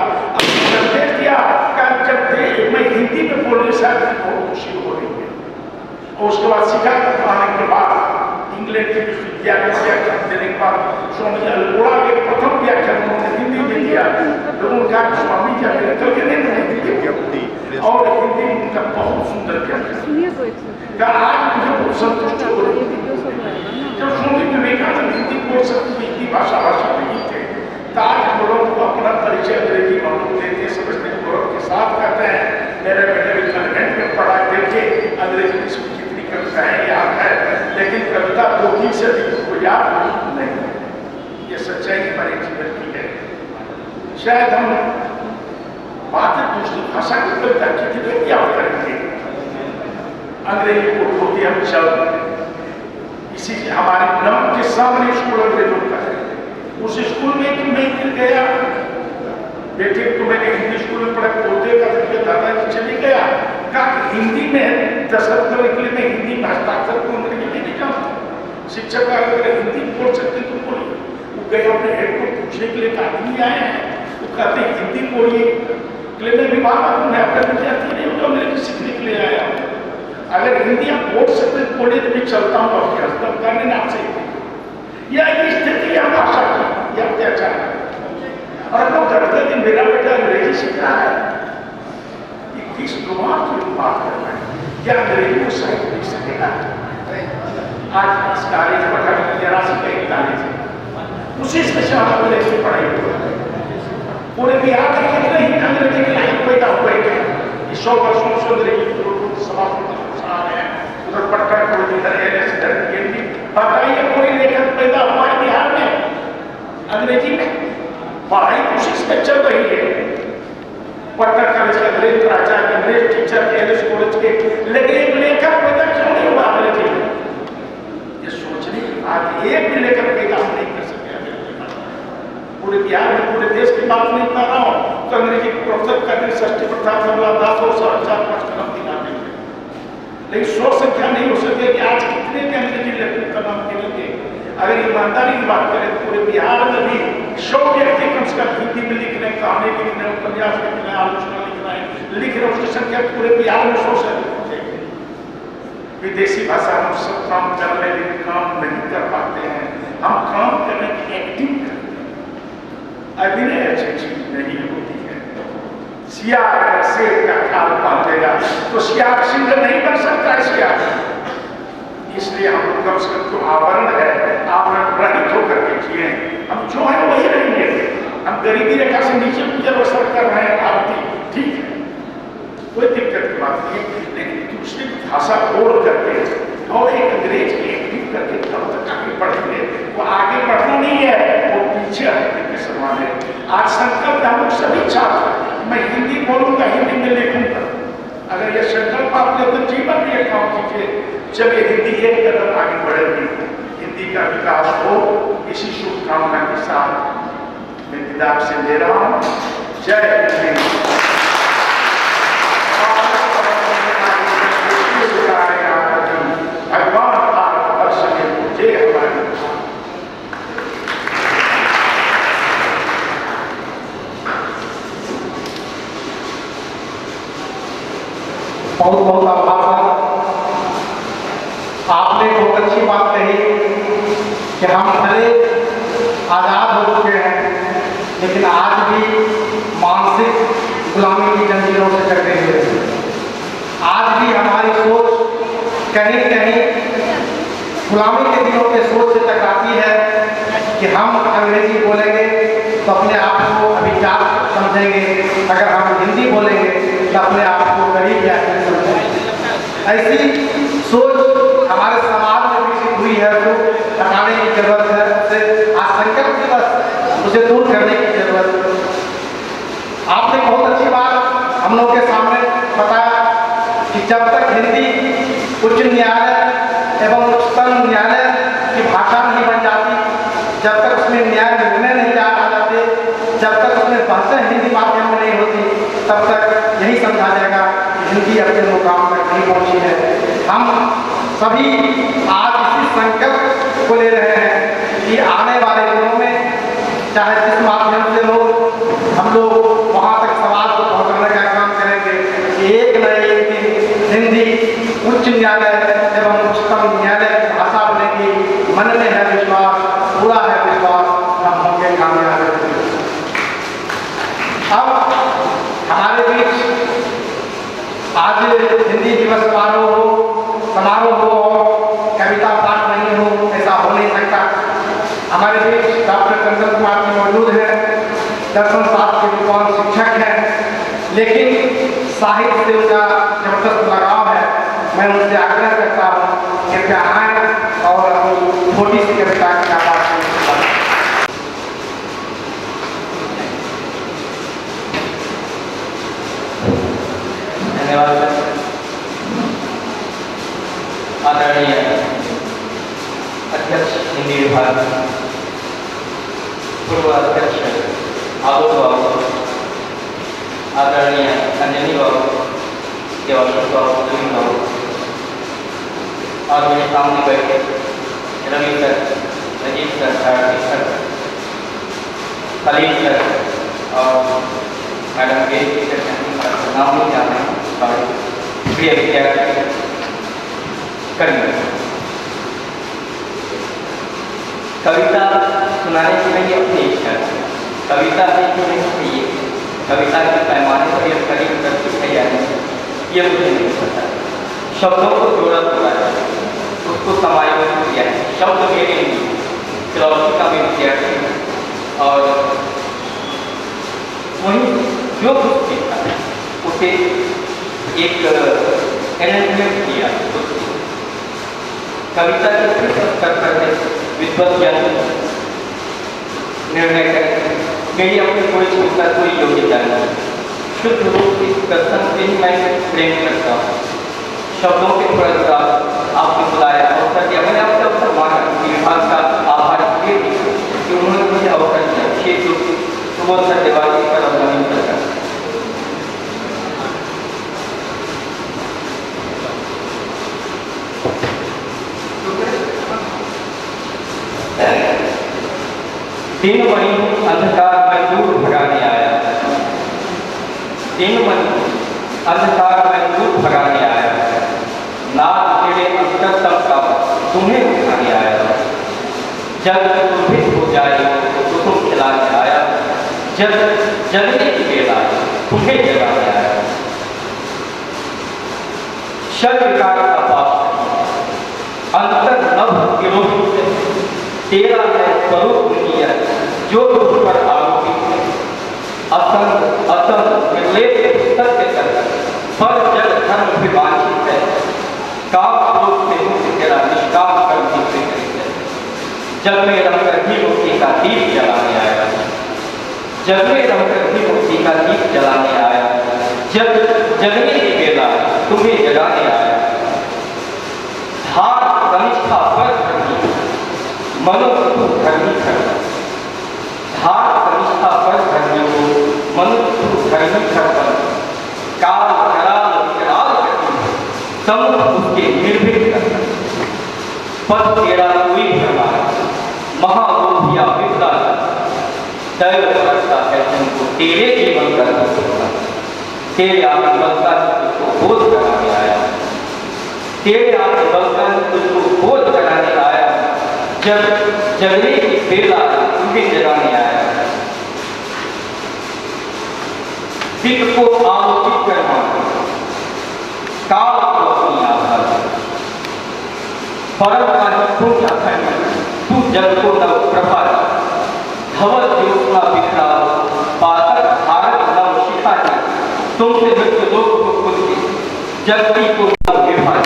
संदेश दिया। जब मैं हिंदी में बोलने से बहुत खुशी हो रही है। और उसके बाद शिकागो आने के बाद इंग्लैंड के विश्वविद्यालय में व्याख्यान देने के बाद स्वामी जी अल्मोड़ा के प्रथम व्याख्यान उन्होंने हिंदी में दिया। लोगों ने कहा स्वामी जी अभी निकल के नहीं और हिंदी उनका बहुत सुंदर व्याख्यान। आज मुझे बहुत संतुष्ट हो रही है। जब स्वामी विवेकानंद हिंदी बोल सकते, हिंदी भाषा नहीं थे, तो आज हम लोग को अपना परिचय अंग्रेजी में लोग देते समझते गौरव के साथ कहते हैं। मेरे बेटे भी कन्वेंट में पढ़ा, देखिए अंग्रेजी में कितनी कविता है याद है, लेकिन कविता 2-3 से अधिक को याद नहीं। ये सच्चाई हमारे जीवन की है। शायद हम बातें दूसरी भाषा की कविता कितनी याद करेंगे, अंग्रेजी को होती हम चल इसी हमारे नमक के सामने स्कूल अंग्रेजों का है। उस स्कूल में कि मैं गिर गया, बेटे तो मैंने हिंदी स्कूल में पढ़ा, पोते का दादाजी चले गया, कहा हिंदी में दशरथ करने के लिए मैं हिंदी में हस्ताक्षर को अंग्रेजी में नहीं जानता। शिक्षक अगर हिंदी बोल सकते तो बोलिए। वो गए अपने हेड को पूछने के लिए आदमी आए हैं, वो कहते हिंदी बोलिए। मैं भी बात मैं अपने विद्यार्थी नहीं हूँ, अंग्रेजी सीखने के लिए आया हूँ। अगर हिंदी आप बोल सकते बोले तो मैं चलता हूँ आपके हस्तक करने ना आपसे। यह स्थिति है भाषा की, यह अत्याचार है। और लोग करते दिन मेरा बेटा अंग्रेजी सीख रहा है, ये किस गुमान की बात कर रहा है? क्या अंग्रेजी को साहित्य नहीं सकेगा? आज इस कॉलेज पढ़ा 83 का एक कॉलेज है, उसी स्पेशल अंग्रेजी पढ़ाई हुई है। पूरे बिहार में कितने ही अंग्रेजी के लायक पैदा हुए थे। 100 वर्षों से अंग्रेजी समाप्त उधर पटना कोई इधर बताइए कोई लेखक पैदा हुआ है बिहार में अंग्रेजी में? पढ़ाई कोशिश में चल रही है। पटना कॉलेज के अंग्रेज प्राचार्य, अंग्रेज टीचर, एलएस कॉलेज के, लेकिन एक लेखक पैदा क्यों नहीं हुआ अंग्रेजी में? ये सोचने की बात, एक भी लेखक पैदा हम नहीं कर सकते पूरे बिहार में, पूरे देश की बात नहीं कर रहा हूँ। तो अंग्रेजी प्रोफेसर का दिन 60 प्रथा कमला 10 और 4.5 कलम दिला देंगे, लेकिन 100 संख्या नहीं हो सकती कि आज कितने भी अंग्रेजी लेखक का नाम गिनेंगे। अगर ईमानदारी की बात करें तो पूरे बिहार में भी 100 व्यक्ति कम से कम हिंदी में लिख रहे हैं, कहानी लिख रहे हैं, उपन्यास लिख रहे हैं, आलोचना लिख रहे हैं, उसकी संख्या पूरे बिहार में 100 से अधिक हो जाएगी। विदेशी भाषा हम सब काम कर रहे हैं लेकिन काम नहीं कर पाते हैं। हम काम करने की एक्टिंग करते हैं, अभिनय अच्छी चीज नहीं होती है। सियार अगर शेर का खाल पहन लेगा तो सियार सिंह नहीं बन सकता है सियार। इसलिए हम लोग कम से कम जो आवरण है आवरण रहित होकर के जिए, हम जो है वही रहेंगे। हम गरीबी रेखा से नीचे गुजर बसर कर रहे हैं भारतीय, ठीक है, कोई दिक्कत की बात नहीं है, लेकिन दूसरी भाषा बोल करके और एक अंग्रेज की एक्टिंग करके कब तक आगे बढ़ेंगे? वो आगे बढ़ना नहीं है, वो पीछे हटने के समान है। आज संकल्प हम लोग सभी छात्र, मैं हिंदी बोलूंगा, हिंदी में लिखूंगा। अगर ये संकल्प आप ले तो जीवन में ये काम कीजिए, चलिए हिंदी एक कदम आगे बढ़ेगी, हिंदी का विकास हो। इसी शुभकामना के साथ मैं विदा से ले रहा हूँ। जय हिंद। भगवान भारतवर्ष में मुझे हमारे बहुत बहुत आभार। आपने बहुत अच्छी बात कही कि हम भले आज़ाद हो चुके हैं लेकिन आज भी मानसिक गुलामी की जंजीरों से जकड़े हुए हैं। आज भी हमारी सोच कहीं कहीं गुलामी के दिनों के सोच से टकराती है कि हम अंग्रेजी बोलेंगे तो अपने आप को अभिजात समझेंगे, अगर हम हिंदी बोलेंगे तो अपने आप को गरीब या समझेंगे। ऐसी सोच हमारे समाज में विकसित हुई है, तो हटाने की जरूरत है। उसे आज संकल्प दिवस उसे दूर करने की जरूरत है। आपने बहुत अच्छी बात हम लोग के सामने बताया कि जब तक हिंदी उच्च न्यायालय एवं उच्चतम न्यायालय की भाषा नहीं बन जाती, जब तक उसमें न्याय निर्णय नहीं आ जाते, जब तक उसमें बहसें हिंदी माध्यम में नहीं होती, तब तक यही समझा जाएगा कि हिंदी अपने मुकाम तक नहीं पहुंची है। हम सभी आज इसी संकल्प को ले रहे हैं कि आने वाले दिनों में चाहे जिस माध्यम से हो, हम लोग वहाँ तक समाज को पहुँचाने का काम करेंगे कि एक न एक दिन हिंदी उच्च न्यायालय एवं उच्चतम न्यायालय की भाषा बनेगी। मन में है विश्वास, पूरा है विश्वास, हम होंगे कामयाब। अब हमारे बीच आज हिंदी दिवस समारोह हो और कविता पाठ नहीं हो, ऐसा हो नहीं सकता। हमारे बीच डॉक्टर चंदन कुमार जी मौजूद हैं, दर्शन शास्त्र के विद्वान शिक्षक हैं, लेकिन साहित्य से उनका जबरदस्त लगाव है। मैं उनसे आग्रह करता हूँ कृपया आए और अपनी छोटी सी कविता की आवाज़ धन्यवाद। आदरणीय अध्यक्ष हिंदी विभाग, पूर्व अध्यक्ष आलोक बाबू, आदरणीय अंजनी बाबू, देवाशीष बाबू, नवीन बाबू, और मेरे सामने बैठे Ravi sir, Rajit sir, Kartik sir, Khalil sir और मैडम के नाम नहीं जाने और प्रिय विद्यार्थी कर्मी। कविता सुनाने की मेरी अपनी इच्छा है। कविता नहीं चाहिए, कविता के पैमाने पर यह करीब करती है या नहीं, ये मुझे नहीं पता। शब्दों को जोड़ा हुआ है, उसको समायोजित किया है। शब्द मेरे लिए फिलॉसफी का मैं विद्यार्थी हूँ और वही जो कुछ सीखा उसे एक एनमेंट किया। कविता के किस स्तर पर विद्वत जन निर्णय करें, मेरी अपनी कोई क्षमता कोई योग्यता नहीं। शुद्ध रूप से दर्शन से ही मैं प्रेम करता हूँ। शब्दों के पुरस्कार आपने बुलाया, अवसर दिया, मैंने आपसे अवसर मांगा। विभाग का आभार इसलिए कि उन्होंने मुझे अवसर दिया। विशेष रूप से सुबोध सर, देवासी पर और नवीन सर। तीन मणि अंधकार में दूर भगाने आया, तीन मणि अंधकार में दूर भगाने आया, नाद तेरे अंतरतम का तुम्हें उठाने आया, जब तुम्हें हो जाए तो तुम खिलाने आया, जब जगने की बेला तुम्हें जगाने आया। शर्विकार का पाप अंतर नभ विरोधी तेरा है स्वरूप नीयत जो तुझ पर आरोपित है, असंग असंग निर्लेप सत्य कर पर जग धर्म विवांछित है, काम क्रोध से मुक्त तेरा निष्काम कर्म से है, जग में रहकर भी मुक्ति का दीप जलाने आया, जग में रहकर भी मुक्ति का दीप जलाने आया, जब जगने की बेला तुम्हें जगाने आया। धार कनिष्ठा पर धर्मी मनुष्य धर्मी धर्म, धार कनिष्ठा पर धर्मी हो मनुष्य धर्मी धर्म, काल कराल विकराल करती समुद्र उसके निर्भीक करता, पद तेरा कोई भरवा महालोभिया विपदा दैव रखता है तुमको तेरे जीवन का होगा, तेरे आत्मबल का तुझको बोध कराने आया, तेरे आत्मबल का तुझको बोध कराने आया, जब जगने की बेला तुम्हें जगाने आया। दिक को आलोकित करना काल को अपनी आधार, परम का तुम अखंड तू जग को नव प्रभा, धवल ज्योत्ना बिखरा पातक भारत नव शिखा है, तुमसे मृत्यु लोक को खुद जगती को विभाग।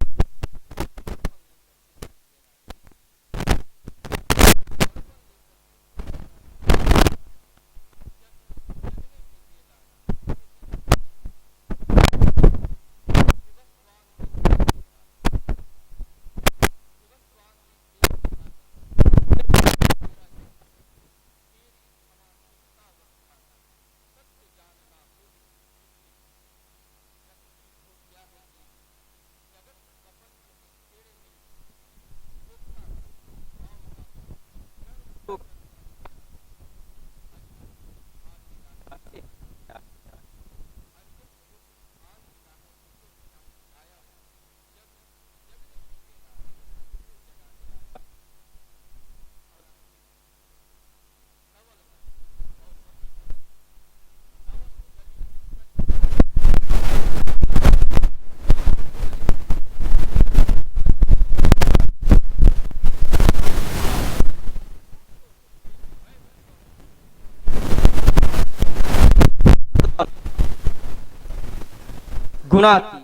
गुणाती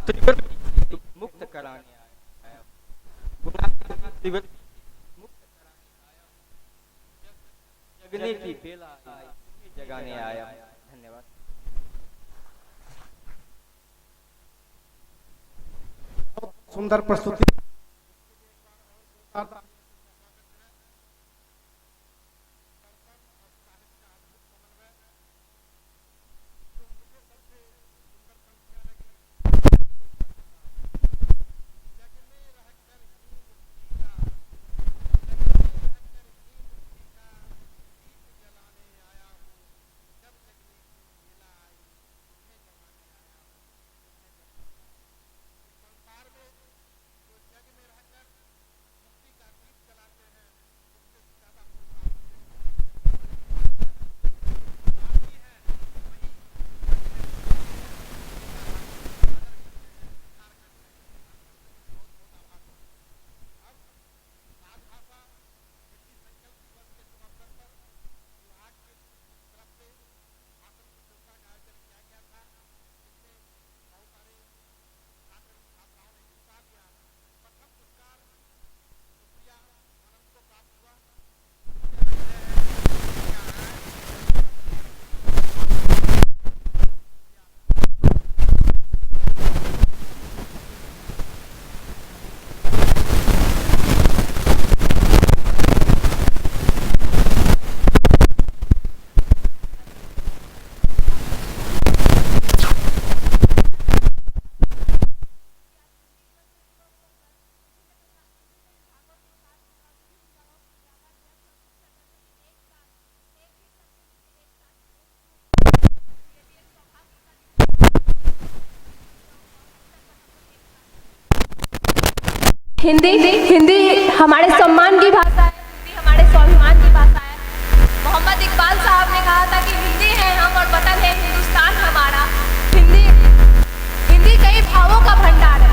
त्रिवृत्ति मुक्त कराने आया, गुणाती त्रिवृत्ति मुक्त कराने आया, जगने की बेला जगाने आया। धन्यवाद। सुंदर प्रस्तुति। हिंदी हमारे सम्मान की भाषा है, हिंदी हमारे स्वाभिमान की भाषा है। मोहम्मद इकबाल साहब ने कहा था कि हिंदी है हम और वतन है हिंदुस्तान हमारा। हिंदी कई भावों का भंडार है,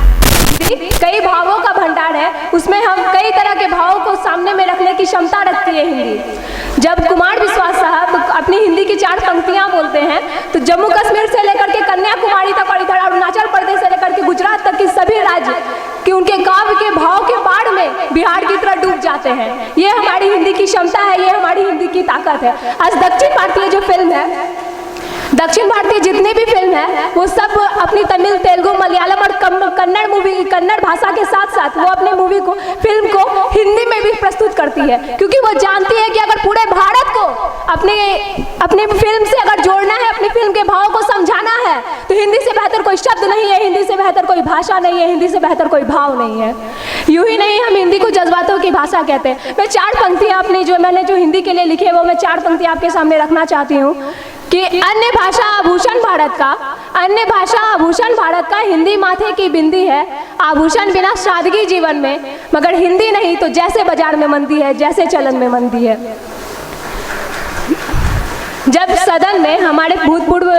कई भावों का भंडार है। उसमें हम कई तरह के भावों को सामने में रखने की क्षमता रखती है हिंदी। जब कुमार विश्वास साहब अपनी हिंदी की 4 पंक्तियां बोलते हैं तो जम्मू कश्मीर से लेकर के कन्याकुमारी तक और इधर अरुणाचल प्रदेश से लेकर के गुजरात तक की सभी राज्य कि उनके काव्य के भाव के बाढ़ में बिहार की तरह डूब जाते हैं। ये हमारी हिंदी की क्षमता है, ये हमारी हिंदी की ताकत है। आज दक्षिण भारतीय जो फिल्म है, दक्षिण भारतीय जितनी भी फिल्म है वो सब अपनी तमिल, तेलुगु, मलयालम और कन्नड़ भाषा के साथ साथ वो अपने फिल्म को हिंदी में भी प्रस्तुत करती है, क्योंकि वो जानती है कि अगर पूरे भारत को अपनी फिल्म से अगर जोड़ना है, अपनी फिल्म के भाव को समझाना है तो हिंदी से बेहतर कोई शब्द नहीं है, हिंदी से बेहतर कोई भाषा नहीं है, हिंदी से बेहतर कोई भाव नहीं है। यूं ही नहीं, हम हिंदी को जज्बातों की भाषा कहते हैं। मैं 4 पंक्तियाँ मैंने जो हिंदी के लिए लिखी है वो मैं 4 पंक्तियाँ आपके सामने रखना चाहती हूँ कि अन्य भाषा आभूषण भारत का हिंदी माथे की बिंदी है। आभूषण बिना सादगी जीवन में, मगर हिंदी नहीं तो जैसे बाजार में मंदी है, जैसे चलन में मंदी है। जब सदन में हमारे भूतपूर्व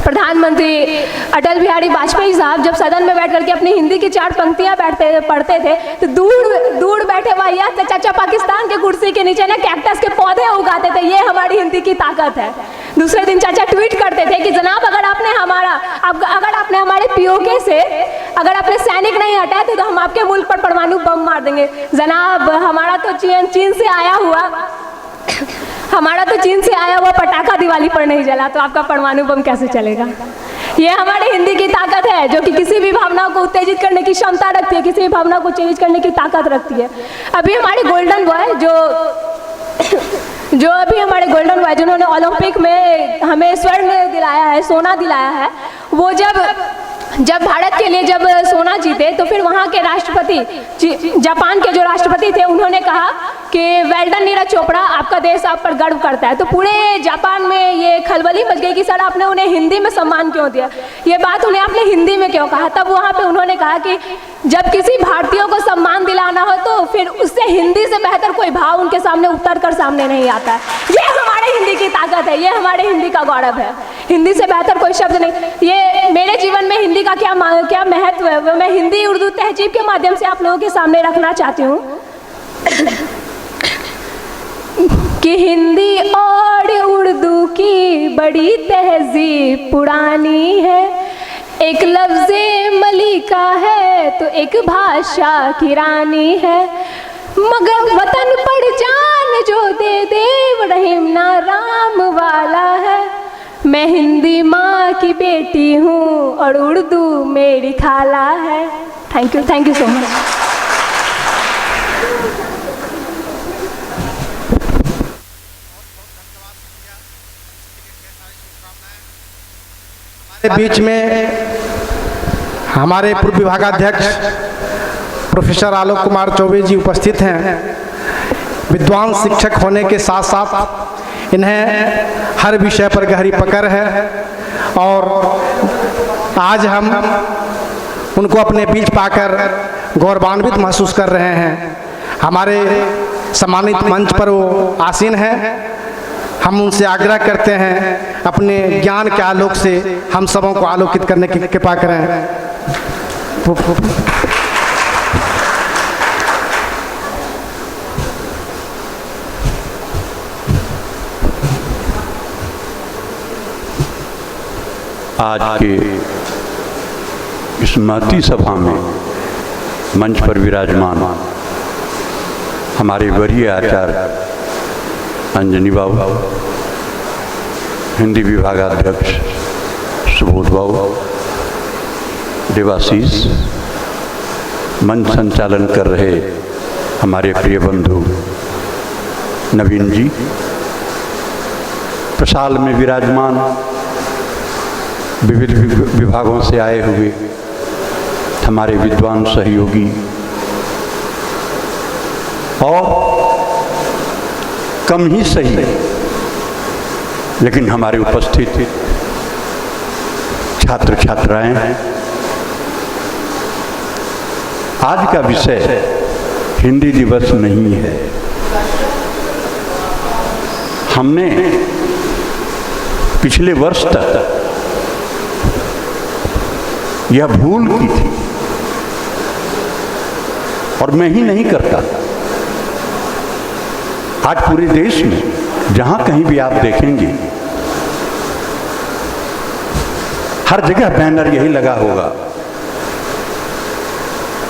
प्रधानमंत्री अटल बिहारी वाजपेयी साहब जब सदन में बैठ करके अपनी हिंदी की 4 पंक्तियां पढ़ते थे तो दूर बैठे भैया चाचा पाकिस्तान के कुर्सी के नीचे ना कैक्टस के पौधे उगाते थे। ये हमारी हिंदी की ताकत है। दूसरे दिन चाचा ट्वीट करते थे कि जनाब अगर आपने हमारे पीओके से अगर अपने सैनिक नहीं हटाए थे तो हम आपके मुल्क पर परमाणु बम मार देंगे। जनाब हमारा तो चीन से आया हुआ पटाखा दिवाली पर नहीं जला, तो आपका परमाणु बम कैसे चलेगा। ये हमारे हिंदी की ताकत है जो कि किसी भी भावना को उत्तेजित करने की क्षमता रखती है, किसी भी भावना को चेंज करने की ताकत रखती है। अभी हमारे गोल्डन बॉय जिन्होंने ओलंपिक में हमें स्वर्ण दिलाया है, सोना दिलाया है, वो जब भारत के लिए जब सोना जीते तो फिर वहाँ के राष्ट्रपति, जापान के जो राष्ट्रपति थे, उन्होंने कहा कि वेल डन नीरज चोपड़ा, आपका देश आप पर गर्व करता है। तो पूरे जापान में ये खलबली मच गई कि सर आपने उन्हें हिंदी में सम्मान क्यों दिया, ये बात उन्हें आपने हिंदी में क्यों कहा। तब वहाँ पे उन्होंने कहा कि जब किसी भारतीयों को सम्मान दिलाना हो तो फिर उससे हिंदी से बेहतर कोई भाव उनके सामने उतर कर सामने नहीं आता है। ये हमारे हिंदी की ताकत है, ये हमारे हिंदी का गौरव है। हिंदी से बेहतर कोई शब्द नहीं। ये मेरे जीवन में हिंदी का क्या महत्व है वो मैं हिंदी उर्दू तहजीब के माध्यम से आप लोगों के सामने रखना चाहती हूँ कि हिंदी और उर्दू की बड़ी तहजीब पुरानी है। एक लफ्ज़े मलिका है तो एक भाषा की रानी है, मगर वतन पर जान जो दे देव रहीम ना राम वाला है। मैं हिंदी माँ की बेटी हूँ और उर्दू मेरी खाला है। Thank you so much. बीच में हमारे पूर्व विभागाध्यक्ष प्रोफेसर आलोक कुमार चौबे जी उपस्थित हैं। विद्वान शिक्षक होने के साथ साथ इन्हें हर विषय पर गहरी पकड़ है और आज हम उनको अपने बीच पाकर गौरवान्वित महसूस कर रहे हैं। हमारे सम्मानित मंच पर वो आसीन हैं। हम उनसे आग्रह करते हैं अपने ज्ञान के आलोक से हम सबों को आलोकित करने की कृपा करें। आज के इस महती सभा में मंच पर विराजमान हमारे वरीय आचार्य अंजनी बाबू, हिंदी विभागाध्यक्ष सुबोध बाबू, देवाशीष, मंच संचालन कर रहे हमारे प्रिय बंधु नवीन जी, प्रसाल में विराजमान विविध विभागों से आए हुए हमारे विद्वान सहयोगी और कम ही सही लेकिन हमारे उपस्थित छात्र छात्राएं, आज का विषय हिंदी दिवस नहीं है। हमने पिछले वर्ष तक यह भूल की थी और मैं ही नहीं करता। आज पूरे देश में जहां कहीं भी आप देखेंगे हर जगह बैनर यही लगा होगा,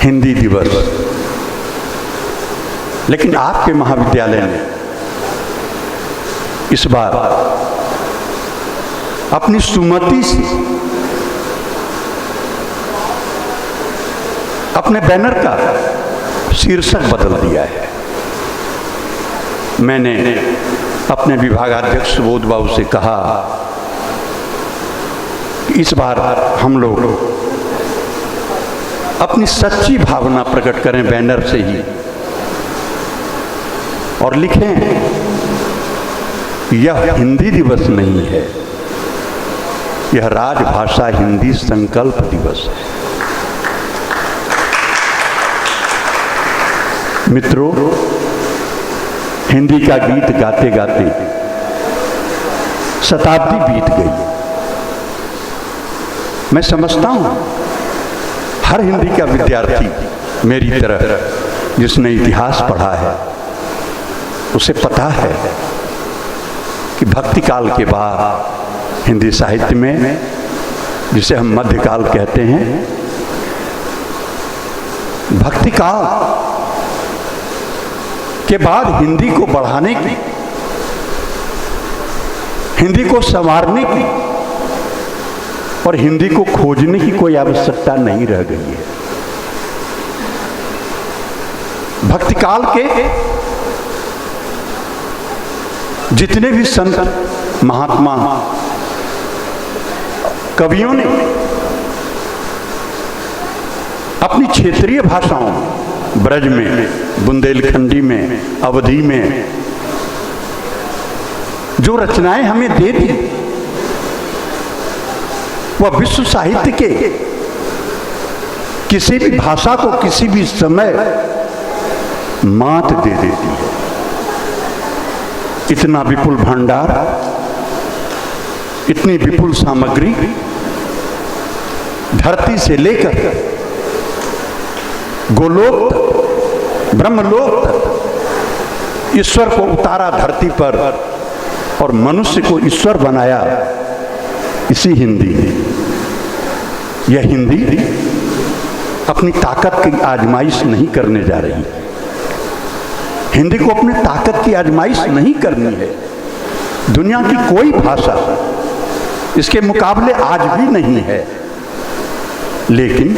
हिंदी दिवस। लेकिन आपके महाविद्यालय ने इस बार अपनी सुमति से अपने बैनर का शीर्षक बदल दिया है। मैंने अपने विभागाध्यक्ष सुबोध बाबू से कहा कि इस बार हम लोग अपनी सच्ची भावना प्रकट करें बैनर से ही और लिखें यह हिंदी दिवस नहीं है, यह राजभाषा हिंदी संकल्प दिवस है। मित्रों, हिंदी का गीत गाते गाते शताब्दी बीत गई। मैं समझता हूं हर हिंदी का विद्यार्थी मेरी तरह जिसने इतिहास पढ़ा है उसे पता है कि भक्ति काल के बाद हिंदी साहित्य में, जिसे हम मध्यकाल कहते हैं, भक्ति काल के बाद हिंदी को बढ़ाने की, हिंदी को संवारने की और हिंदी को खोजने की कोई आवश्यकता नहीं रह गई है। भक्ति काल के जितने भी संत महात्मा कवियों ने अपनी क्षेत्रीय भाषाओं, ब्रज में, बुंदेलखंडी में, अवधी में जो रचनाएं हमें दे दी, वह विश्व साहित्य के किसी भी भाषा को किसी भी समय मात दे देती है। इतना विपुल भंडार, इतनी विपुल सामग्री धरती से लेकर गोलोक तक, ब्रह्मलोक तक ईश्वर को उतारा धरती पर और मनुष्य को ईश्वर बनाया इसी हिंदी ने। यह हिंदी अपनी ताकत की आजमाइश नहीं करने जा रही। हिंदी को अपनी ताकत की आजमाइश नहीं करनी है। दुनिया की कोई भाषा इसके मुकाबले आज भी नहीं है। लेकिन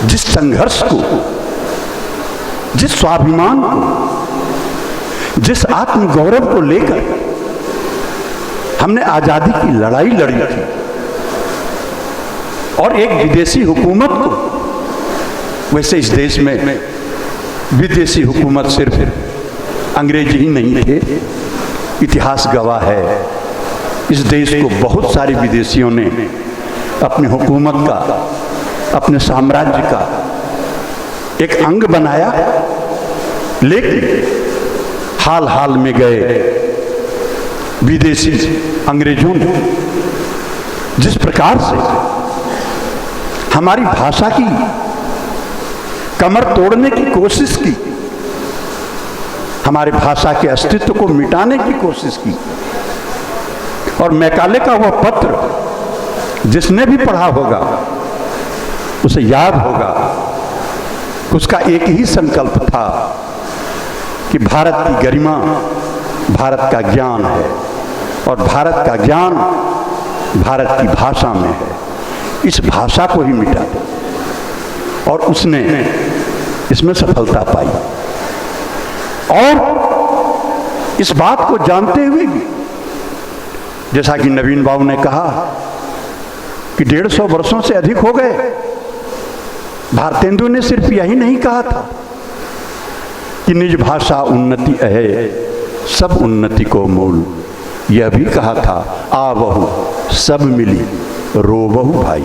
जिस संघर्ष को, जिस स्वाभिमान को, जिस आत्मगौरव को लेकर हमने आजादी की लड़ाई लड़ी थी और एक विदेशी हुकूमत को, वैसे इस देश में विदेशी हुकूमत सिर्फ अंग्रेजी ही नहीं थे, इतिहास गवाह है इस देश को बहुत सारे विदेशियों ने अपनी हुकूमत का, अपने साम्राज्य का एक अंग बनाया। लेकिन हाल हाल में गए विदेशी अंग्रेजों ने जिस प्रकार से हमारी भाषा की कमर तोड़ने की कोशिश की, हमारे भाषा के अस्तित्व को मिटाने की कोशिश की, और मैकाले का वह पत्र जिसने भी पढ़ा होगा उसे याद होगा, उसका एक ही संकल्प था कि भारत की गरिमा भारत का ज्ञान है और भारत का ज्ञान भारत की भाषा में है। इस भाषा को ही मिटा दो। और उसने इसमें सफलता पाई। और इस बात को जानते हुए भी, जैसा कि नवीन बाबू ने कहा कि 150 वर्षों से अधिक हो गए, भारतेंदु ने सिर्फ यही नहीं कहा था कि निज भाषा उन्नति है, सब उन्नति को मूल, यह भी कहा था आवहु सब मिली रोवहु भाई।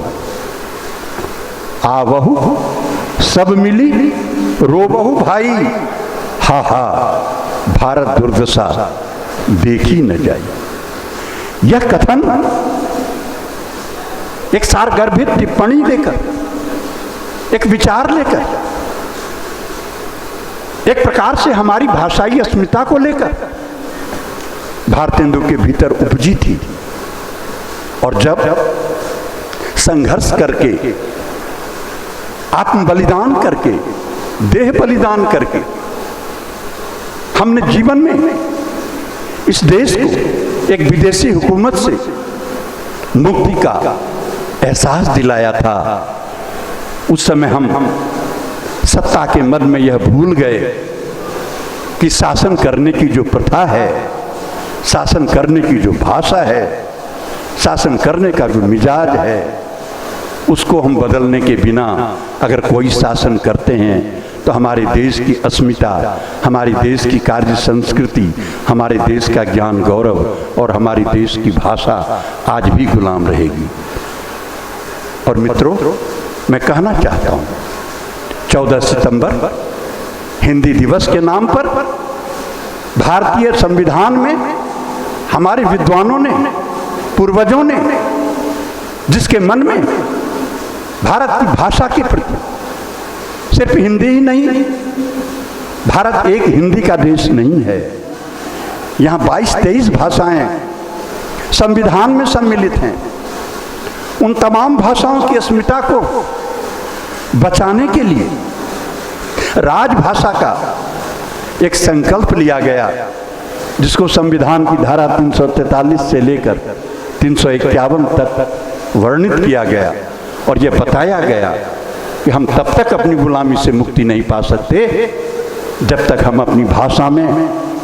आवहु सब मिली रोबहु भाई, हा हा भारत दुर्दशा देखी न जाई। यह कथन एक सारगर्भित टिप्पणी लेकर, एक विचार लेकर, एक प्रकार से हमारी भाषाई अस्मिता को लेकर भारतेंदु के भीतर उपजी थी। और जब संघर्ष करके, आत्म बलिदान करके, देह बलिदान करके हमने जीवन में इस देश को एक विदेशी हुकूमत से मुक्ति का एहसास दिलाया था, उस समय हम सत्ता के मद में यह भूल गए कि शासन करने की जो प्रथा है, शासन करने की जो भाषा है, शासन करने का जो मिजाज है, उसको हम बदलने के बिना अगर कोई शासन करते हैं तो हमारे देश की अस्मिता, हमारे देश की कार्य संस्कृति, हमारे देश का ज्ञान गौरव और हमारी देश की भाषा आज भी गुलाम रहेगी। और मित्रों, मैं कहना चाहता हूँ, 14 सितंबर हिंदी दिवस के नाम पर भारतीय संविधान में हमारे विद्वानों ने, पूर्वजों ने, जिसके मन में भारत की भाषा के प्रति सिर्फ हिंदी ही नहीं, भारत एक हिंदी का देश नहीं है, यहाँ 22-23 भाषाएं संविधान में सम्मिलित हैं। उन तमाम भाषाओं की अस्मिता को बचाने के लिए राजभाषा का एक संकल्प लिया गया, जिसको संविधान की धारा 343 से लेकर 351 तक वर्णित किया गया और यह बताया गया कि हम तब तक अपनी गुलामी से मुक्ति नहीं पा सकते जब तक हम अपनी भाषा में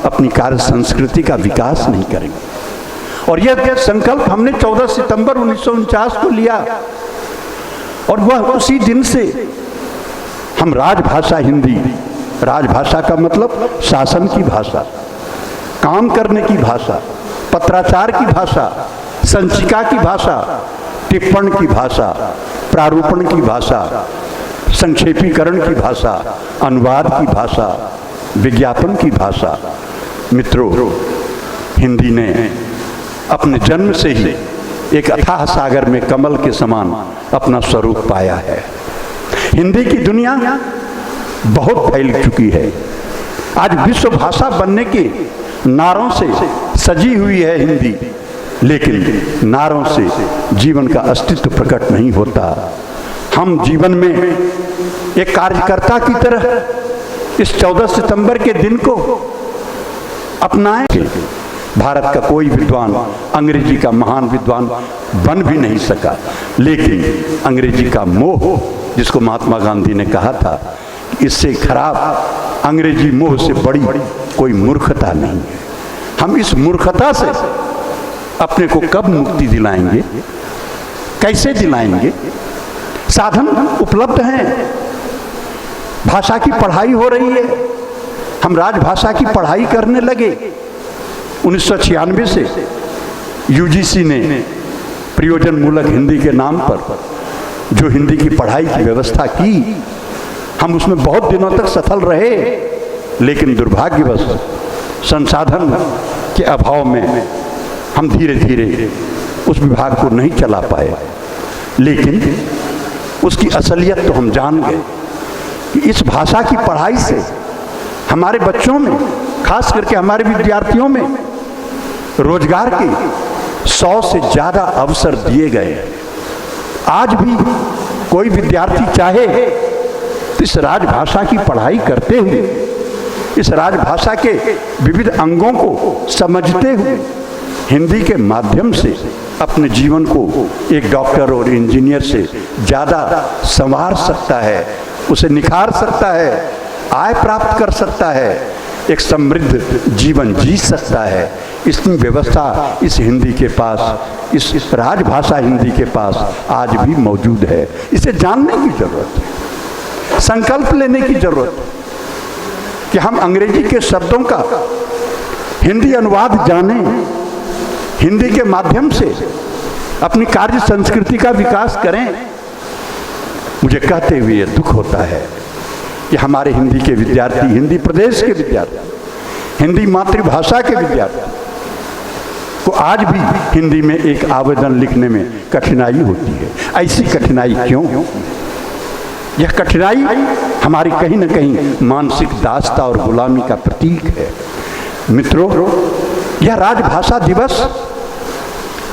अपनी कार्य संस्कृति का विकास नहीं करेंगे। और यह संकल्प हमने 14 सितंबर 1949 को लिया और वह उसी दिन से हम राजभाषा हिंदी, राजभाषा का मतलब शासन की भाषा, काम करने की भाषा, पत्राचार की भाषा, संचिका की भाषा, टिप्पण की भाषा, प्रारूपण की भाषा, संक्षेपीकरण की भाषा, अनुवाद की भाषा, विज्ञापन की भाषा। मित्रों, हिंदी ने अपने जन्म से ही एक अथाह सागर में कमल के समान अपना स्वरूप पाया है। हिंदी की दुनिया बहुत फैल चुकी है। आज विश्व भाषा बनने के नारों से सजी हुई है हिंदी, लेकिन नारों से जीवन का अस्तित्व प्रकट नहीं होता। हम जीवन में एक कार्यकर्ता की तरह इस 14 सितंबर के दिन को अपनाएंगे। भारत का कोई विद्वान अंग्रेजी का महान विद्वान बन भी नहीं सका, लेकिन अंग्रेजी का मोह, जिसको महात्मा गांधी ने कहा था, इससे खराब, अंग्रेजी मोह से बड़ी कोई मूर्खता नहीं है। हम इस मूर्खता से अपने को कब मुक्ति दिलाएंगे, कैसे दिलाएंगे? साधन उपलब्ध हैं, भाषा की पढ़ाई हो रही है, हम राजभाषा की पढ़ाई करने लगे। 1996 से यूजीसी ने प्रयोजन मूलक हिंदी के नाम पर जो हिंदी की पढ़ाई की व्यवस्था की, हम उसमें बहुत दिनों तक सफल रहे, लेकिन दुर्भाग्यवश संसाधन के अभाव में हम धीरे धीरे उस विभाग को नहीं चला पाए। लेकिन उसकी असलियत तो हम जान गए कि इस भाषा की पढ़ाई से हमारे बच्चों में, खास करके हमारे विद्यार्थियों में रोजगार के 100 से ज़्यादा अवसर दिए गए। आज भी कोई विद्यार्थी चाहे तो इस राजभाषा की पढ़ाई करते हुए, इस राजभाषा के विविध अंगों को समझते हुए हिंदी के माध्यम से अपने जीवन को एक डॉक्टर और इंजीनियर से ज़्यादा संवार सकता है, उसे निखार सकता है, आय प्राप्त कर सकता है, एक समृद्ध जीवन जी सकता है। इसकी व्यवस्था इस हिंदी के पास, इस राजभाषा हिंदी के पास आज भी मौजूद है। इसे जानने की जरूरत है, संकल्प लेने की जरूरत है कि हम अंग्रेजी के शब्दों का हिंदी अनुवाद जानें, हिंदी के माध्यम से अपनी कार्य संस्कृति का विकास करें। मुझे कहते हुए दुख होता है कि हमारे हिंदी के विद्यार्थी, हिंदी प्रदेश के विद्यार्थी, हिंदी मातृभाषा के विद्यार्थी को आज भी हिंदी में एक आवेदन लिखने में कठिनाई होती है। ऐसी कठिनाई क्यों? यह कठिनाई हमारी कहीं न कहीं मानसिक दासता और गुलामी का प्रतीक है। मित्रों, यह राजभाषा दिवस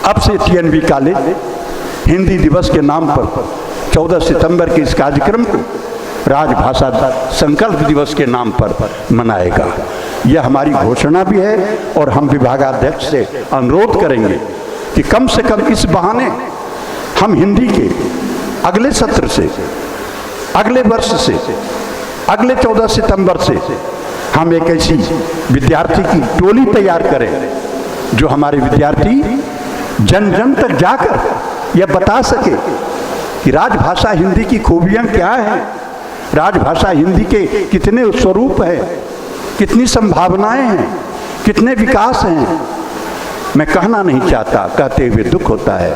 अब से टीएनबी कॉलेज हिंदी दिवस के नाम पर 14 सितंबर के इस कार्यक्रम को राजभाषा संकल्प दिवस के नाम पर मनाएगा। यह हमारी घोषणा भी है और हम विभागाध्यक्ष से अनुरोध करेंगे कि कम से कम इस बहाने हम हिंदी के अगले सत्र से, अगले वर्ष से, अगले 14 सितंबर से हम एक ऐसी विद्यार्थी की टोली तैयार करें जो हमारे विद्यार्थी जन जन तक जाकर यह बता सके कि राजभाषा हिंदी की खूबियां क्या हैं, राजभाषा हिंदी के कितने स्वरूप हैं, कितनी संभावनाएं हैं, कितने विकास हैं। मैं कहना नहीं चाहता, कहते हुए दुख होता है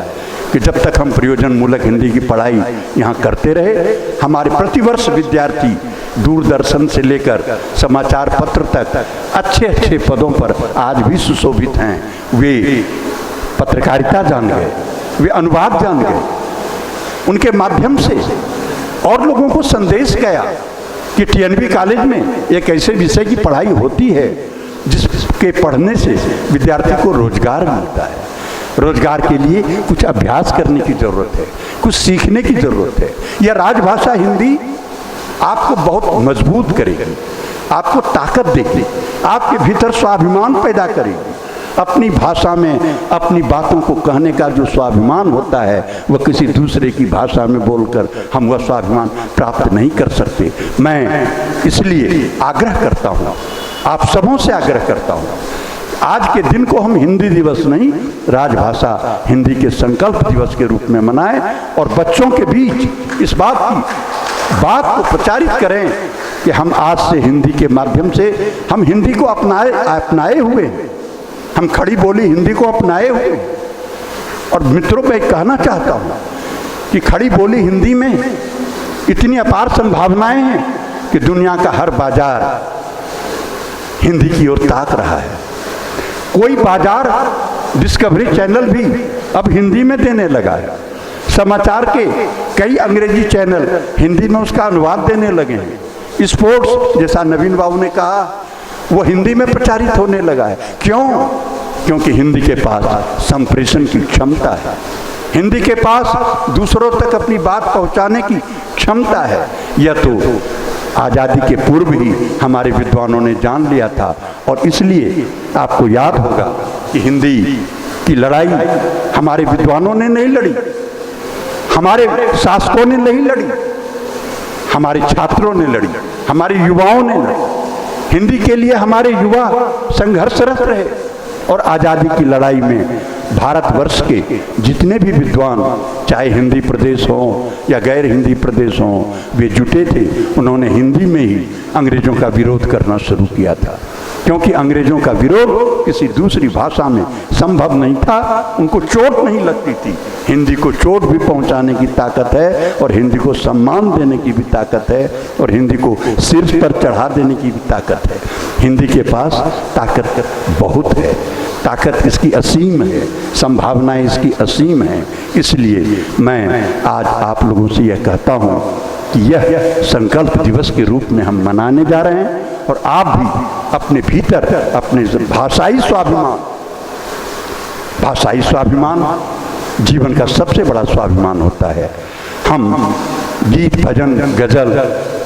कि जब तक हम प्रयोजन मूलक हिंदी की पढ़ाई यहाँ करते रहे, हमारे प्रतिवर्ष विद्यार्थी दूरदर्शन से लेकर समाचार पत्र तक अच्छे अच्छे पदों पर आज भी सुशोभित हैं। वे पत्रकारिता जान गए, वे अनुवाद जान गए, उनके माध्यम से और लोगों को संदेश गया कि टीएनबी कॉलेज में एक ऐसे विषय की पढ़ाई होती है जिसके पढ़ने से विद्यार्थी को रोजगार मिलता है। रोजगार के लिए कुछ अभ्यास करने की जरूरत है, कुछ सीखने की जरूरत है। यह राजभाषा हिंदी आपको बहुत मजबूत करेगी, आपको ताकत देगी, आपके भीतर स्वाभिमान पैदा करेगी। अपनी भाषा में अपनी बातों को कहने का जो स्वाभिमान होता है वह किसी दूसरे की भाषा में बोलकर हम वह स्वाभिमान प्राप्त नहीं कर सकते। मैं इसलिए आग्रह करता हूँ, आप सबों से आग्रह करता हूँ, आज के दिन को हम हिंदी दिवस नहीं, राजभाषा हिंदी के संकल्प दिवस के रूप में मनाएं और बच्चों के बीच इस बात को प्रचारित करें कि हम आज से हिंदी के माध्यम से हम हिंदी को अपनाए हुए हैं, हम खड़ी बोली हिंदी को अपनाए हुए। और मित्रों, मैं कहना चाहता हूँ कि खड़ी बोली हिंदी में इतनी अपार संभावनाएं हैं कि दुनिया का हर बाजार हिंदी की ओर ताक रहा है। कोई बाजार डिस्कवरी चैनल भी अब हिंदी में देने लगा है। समाचार के कई अंग्रेजी चैनल हिंदी में उसका अनुवाद देने लगे हैं। स्पोर्ट्स, जैसा नवीन बाबू ने कहा, वो हिंदी में प्रचारित होने लगा है। क्यों? क्योंकि हिंदी के पास संप्रेषण की क्षमता है, हिंदी के पास दूसरों तक अपनी बात पहुंचाने की क्षमता है। यह तो आज़ादी के पूर्व ही हमारे विद्वानों ने जान लिया था और इसलिए आपको याद होगा कि हिंदी की लड़ाई हमारे विद्वानों ने नहीं लड़ी, हमारे शासकों ने नहीं लड़ी, हमारे छात्रों ने लड़ी, हमारे युवाओं ने लड़ी। हिंदी के लिए हमारे युवा संघर्षरत रहे और आज़ादी की लड़ाई में भारतवर्ष के जितने भी विद्वान, चाहे हिंदी प्रदेश हो या गैर हिंदी प्रदेश हो, वे जुटे थे। उन्होंने हिंदी में ही अंग्रेजों का विरोध करना शुरू किया था, क्योंकि अंग्रेजों का विरोध किसी दूसरी भाषा में संभव नहीं था, उनको चोट नहीं लगती थी। हिंदी को चोट भी पहुंचाने की ताकत है और हिंदी को सम्मान देने की भी ताकत है और हिंदी को शीर्ष पर चढ़ा देने की भी ताकत है। हिंदी के पास ताकत बहुत है, ताकत इसकी असीम है, संभावनाएं इसकी असीम हैं। इसलिए मैं आज आप लोगों से यह कहता हूँ कि यह संकल्प दिवस के रूप में हम मनाने जा रहे हैं और आप भी अपने भीतर अपने भाषाई स्वाभिमान जीवन का सबसे बड़ा स्वाभिमान होता है। हम गीत, भजन, गज़ल,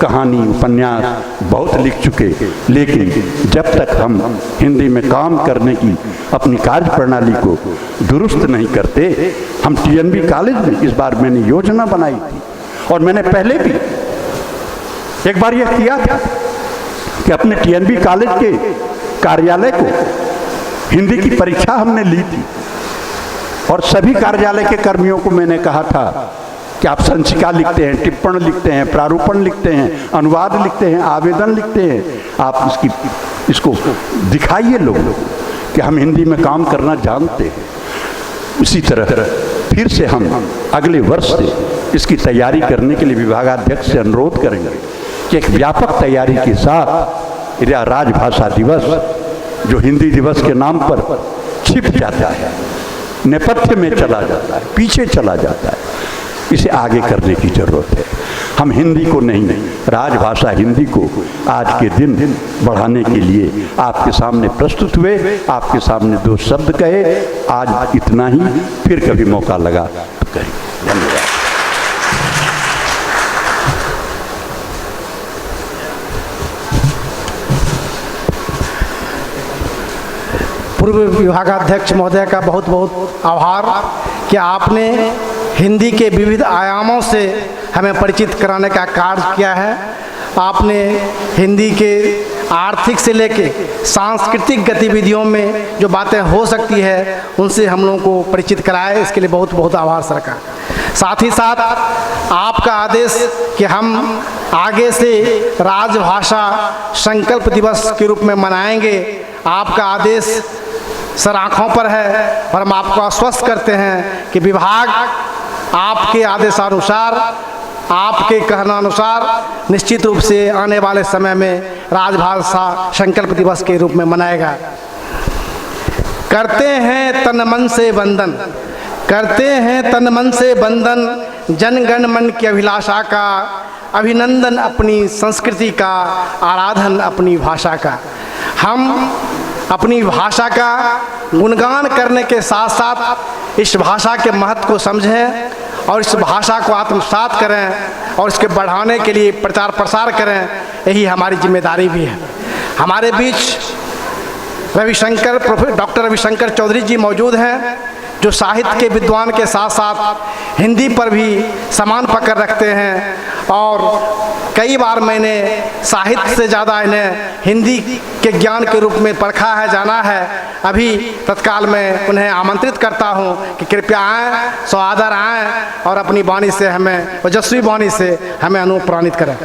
कहानी, उपन्यास बहुत लिख चुके, लेकिन जब तक हम हिंदी में काम करने की अपनी कार्य प्रणाली को दुरुस्त नहीं करते, हम टीएनबी कॉलेज में इस बार मैंने योजना बनाई थी और मैंने पहले भी एक बार यह किया था कि अपने टीएनबी कॉलेज के कार्यालय को हिंदी की परीक्षा हमने ली थी और सभी कार्यालय के कर्मियों को मैंने कहा था कि आप संचिका लिखते हैं, टिप्पण लिखते हैं, प्रारूपण लिखते हैं, अनुवाद लिखते हैं, आवेदन लिखते हैं, आप इसको दिखाइए लोगों को कि हम हिंदी में काम करना जानते हैं। उसी तरह फिर से हम अगले वर्ष से इसकी तैयारी करने के लिए विभागाध्यक्ष से अनुरोध करेंगे कि एक व्यापक तैयारी के साथ यह राजभाषा दिवस जो हिंदी दिवस के नाम पर छिप जाता है, नेपथ्य में चला जाता है, पीछे चला जाता है, इसे आगे करने की जरूरत है। हम हिंदी को नहीं, राजभाषा हिंदी को आज के दिन बढ़ाने के लिए आपके सामने प्रस्तुत हुए, आपके सामने 2 शब्द कहे। आज इतना ही, फिर कभी मौका लगा तो करेंगे। धन्यवाद। पूर्व विभागाध्यक्ष महोदय का बहुत बहुत आभार कि आपने हिंदी के विविध आयामों से हमें परिचित कराने का कार्य किया है। आपने हिंदी के आर्थिक से लेके सांस्कृतिक गतिविधियों में जो बातें हो सकती है उनसे हम लोगों को परिचित कराए, इसके लिए बहुत बहुत आभार सर का। साथ ही साथ आपका आदेश कि हम आगे से राजभाषा संकल्प दिवस के रूप में मनाएंगे, आपका आदेश सर आँखों पर है और हम आपको आश्वस्त करते हैं कि विभाग आपके आदेशानुसार, आपके कहनानुसार निश्चित रूप से आने वाले समय में राजभाषा संकल्प दिवस के रूप में मनाएगा। करते हैं तन मन से वंदन, करते हैं तन मन से वंदन जन गण मन की अभिलाषा का, अभिनंदन अपनी संस्कृति का, आराधन अपनी भाषा का। हम अपनी भाषा का गुणगान करने के साथ साथ इस भाषा के महत्व को समझें और इस भाषा को आत्मसात करें और इसके बढ़ाने के लिए प्रचार प्रसार करें, यही हमारी जिम्मेदारी भी है। हमारे बीच डॉक्टर रविशंकर चौधरी जी मौजूद हैं, जो साहित्य के विद्वान के साथ साथ हिंदी पर भी समान पकड़ रखते हैं और कई बार मैंने साहित्य से ज़्यादा इन्हें हिंदी के ज्ञान के रूप में परखा है, जाना है। अभी तत्काल मैं उन्हें आमंत्रित करता हूं कि कृपया आएँ, सआदर आएँ और अपनी वाणी से हमें, ओजस्वी वाणी से हमें अनुप्राणित करें।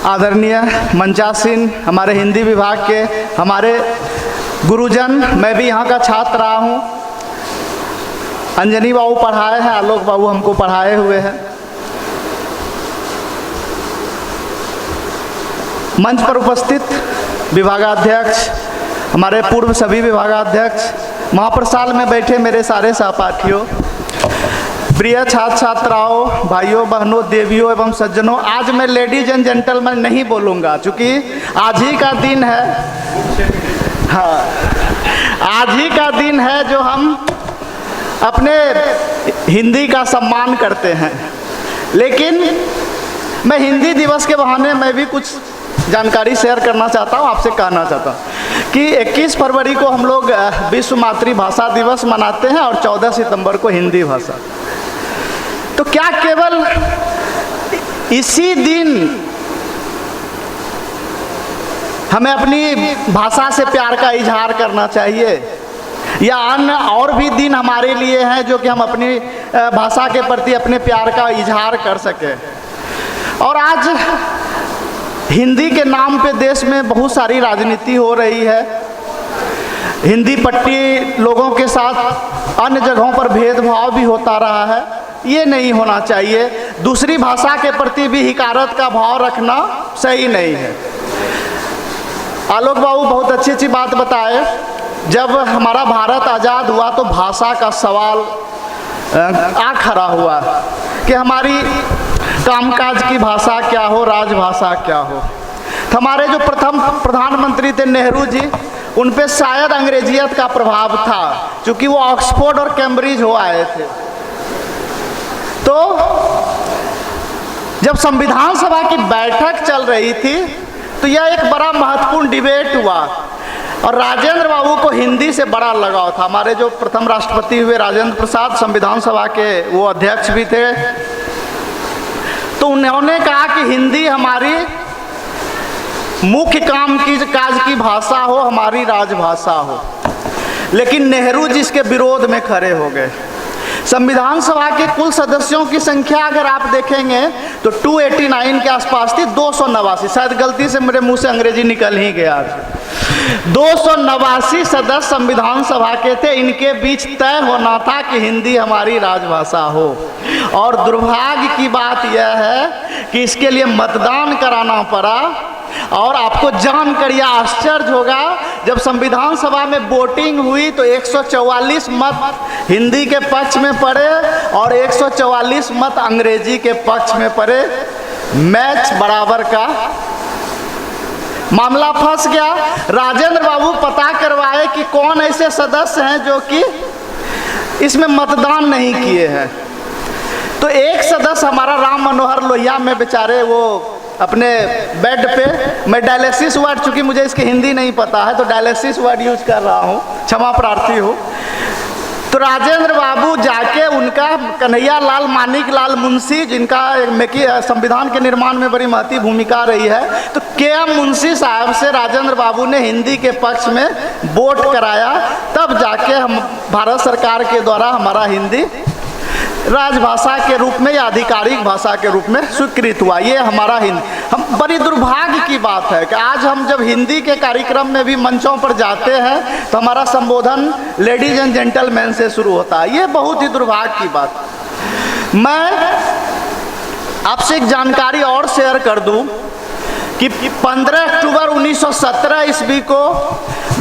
आदरणीय मंचासीन हमारे हिंदी विभाग के हमारे गुरुजन, मैं भी यहाँ का छात्र रहा हूँ। अंजनी बाबू पढ़ाए हैं, आलोक बाबू हमको पढ़ाए हुए हैं। मंच पर उपस्थित विभागाध्यक्ष, हमारे पूर्व सभी विभागाध्यक्ष, महाप्रसाल में बैठे मेरे सारे सहपाठियों, प्रिय छात्र छात्राओं, भाइयों बहनों, देवियों एवं सज्जनों, आज मैं लेडीज एंड जेंटलमैन नहीं बोलूँगा क्योंकि आज ही का दिन है। हाँ, आज ही का दिन है जो हम अपने हिंदी का सम्मान करते हैं। लेकिन मैं हिंदी दिवस के बहाने मैं भी कुछ जानकारी शेयर करना चाहता हूँ, आपसे कहना चाहता हूँ कि 21 फरवरी को हम लोग विश्व मातृभाषा दिवस मनाते हैं और 14 सितंबर को हिंदी भाषा। तो क्या केवल इसी दिन हमें अपनी भाषा से प्यार का इजहार करना चाहिए या अन्य और भी दिन हमारे लिए हैं जो कि हम अपनी भाषा के प्रति अपने प्यार का इजहार कर सकें? और आज हिंदी के नाम पे देश में बहुत सारी राजनीति हो रही है। हिंदी पट्टी लोगों के साथ अन्य जगहों पर भेदभाव भी होता रहा है, ये नहीं होना चाहिए। दूसरी भाषा के प्रति भी हिकारत का भाव रखना सही नहीं है। आलोक बाबू बहुत अच्छी बात बताए। जब हमारा भारत आज़ाद हुआ तो भाषा का सवाल आ खड़ा हुआ कि हमारी कामकाज की भाषा क्या हो, राजभाषा क्या हो। तो हमारे जो प्रथम प्रधानमंत्री थे नेहरू जी, उन पे शायद अंग्रेजियत का प्रभाव था क्योंकि वो ऑक्सफोर्ड और कैम्ब्रिज हो आए थे। तो जब संविधान सभा की बैठक चल रही थी तो यह एक बड़ा महत्वपूर्ण डिबेट हुआ और राजेंद्र बाबू को हिंदी से बड़ा लगाव था। हमारे जो प्रथम राष्ट्रपति हुए राजेंद्र प्रसाद संविधान सभा के वो अध्यक्ष भी थे। तो उन्होंने कहा कि हिंदी हमारी मुख्य काज की भाषा हो, हमारी राजभाषा हो। लेकिन नेहरू जी इसके विरोध में खड़े हो गए। संविधान सभा के कुल सदस्यों की संख्या अगर आप देखेंगे तो 289 के आसपास थी, 289, शायद गलती से मेरे मुंह से अंग्रेजी निकल ही गया। 289 सदस्य संविधान सभा के थे। इनके बीच तय होना था कि हिंदी हमारी राजभाषा हो। और दुर्भाग्य की बात यह है कि इसके लिए मतदान कराना पड़ा। और आपको जानकर यह आश्चर्य होगा, जब संविधान सभा में वोटिंग हुई तो 144 मत हिंदी के पक्ष में पड़े और 144 मत अंग्रेजी के पक्ष में पड़े। मैच बराबर का मामला फंस गया। राजेंद्र बाबू पता करवाए कि कौन ऐसे सदस्य हैं जो कि इसमें मतदान नहीं किए हैं। तो एक सदस्य हमारा राम मनोहर लोहिया में बेचारे वो अपने बेड पे, मैं डायलिसिस वार्ड, चूंकि मुझे इसकी हिंदी नहीं पता है तो डायलिसिस वार्ड यूज कर रहा हूँ, क्षमा प्रार्थी हूँ। तो राजेंद्र बाबू जाके उनका कन्हैया लाल मानिक लाल मुंशी, जिनका संविधान के निर्माण में बड़ी महती भूमिका रही है, तो के.एम. मुंशी साहब से राजेंद्र बाबू ने हिंदी के पक्ष में वोट कराया। तब जाके हम भारत सरकार के द्वारा हमारा हिंदी राजभाषा के रूप में या आधिकारिक भाषा के रूप में स्वीकृत हुआ। ये हमारा हिंदी, हम बड़ी दुर्भाग्य की बात है कि आज हम जब हिंदी के कार्यक्रम में भी मंचों पर जाते हैं तो हमारा संबोधन लेडीज एंड जेंटलमैन से शुरू होता है। ये बहुत ही दुर्भाग्य की बात। मैं आपसे एक जानकारी और शेयर कर दूं कि 15 अक्टूबर 1917 ईस्वी को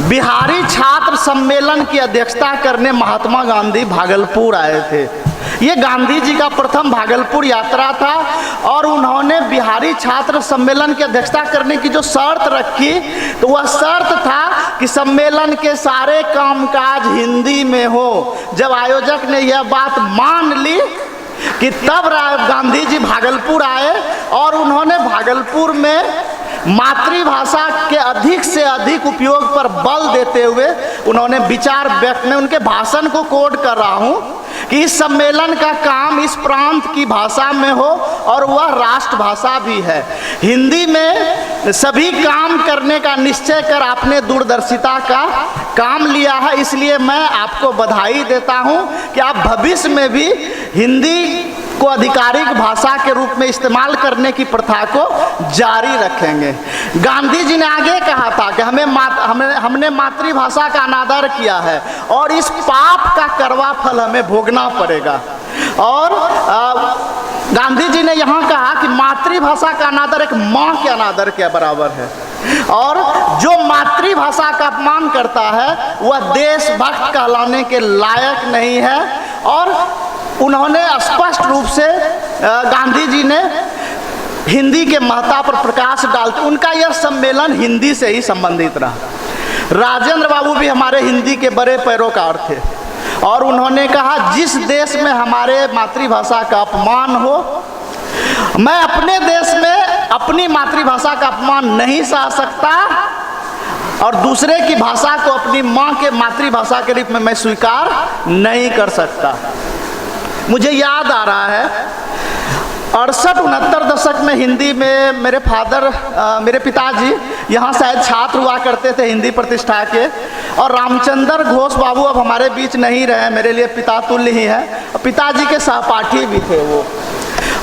बिहारी छात्र सम्मेलन की अध्यक्षता करने महात्मा गांधी भागलपुर आए थे। ये गांधी जी का प्रथम भागलपुर यात्रा था और उन्होंने बिहारी छात्र सम्मेलन की अध्यक्षता करने की जो शर्त रखी, तो वह शर्त था कि सम्मेलन के सारे कामकाज हिंदी में हो। जब आयोजक ने यह बात मान ली कि तब गांधी जी भागलपुर आए और उन्होंने भागलपुर में मातृभाषा के अधिक से अधिक उपयोग पर बल देते हुए उन्होंने विचार व्यक्त, मैं उनके भाषण को कोट कर रहा हूँ कि इस सम्मेलन का काम इस प्रांत की भाषा में हो और वह राष्ट्रभाषा भी है। हिंदी में सभी काम करने का निश्चय कर आपने दूरदर्शिता का काम लिया है, इसलिए मैं आपको बधाई देता हूं कि आप भविष्य में भी हिंदी को आधिकारिक भाषा के रूप में इस्तेमाल करने की प्रथा को जारी रखेंगे। गांधी जी ने आगे कहा था कि हमने मातृभाषा का अनादर किया है और इस पाप का करवा फल हमें भोगना पड़ेगा। और गांधी जी ने यहाँ कहा कि मातृभाषा का अनादर एक माँ के अनादर के बराबर है और जो मातृभाषा का अपमान करता है वह देशभक्त कहलाने के लायक नहीं है। और उन्होंने स्पष्ट रूप से गांधी जी ने हिंदी के महत्ता पर प्रकाश डालते, उनका यह सम्मेलन हिंदी से ही संबंधित रहा। राजेंद्र बाबू भी हमारे हिंदी के बड़े पैरोकार थे और उन्होंने कहा जिस देश में हमारे मातृभाषा का अपमान हो, मैं अपने देश में अपनी मातृभाषा का अपमान नहीं सह सकता और दूसरे की भाषा को अपनी माँ के मातृभाषा के रूप में मैं स्वीकार नहीं कर सकता। मुझे याद आ रहा है 68-69 दशक में हिंदी में मेरे पिताजी यहाँ शायद छात्र हुआ करते थे हिंदी प्रतिष्ठा के, और रामचंद्र घोष बाबू अब हमारे बीच नहीं रहे, मेरे लिए पिता तुल्य ही है, पिताजी के सहपाठी भी थे वो।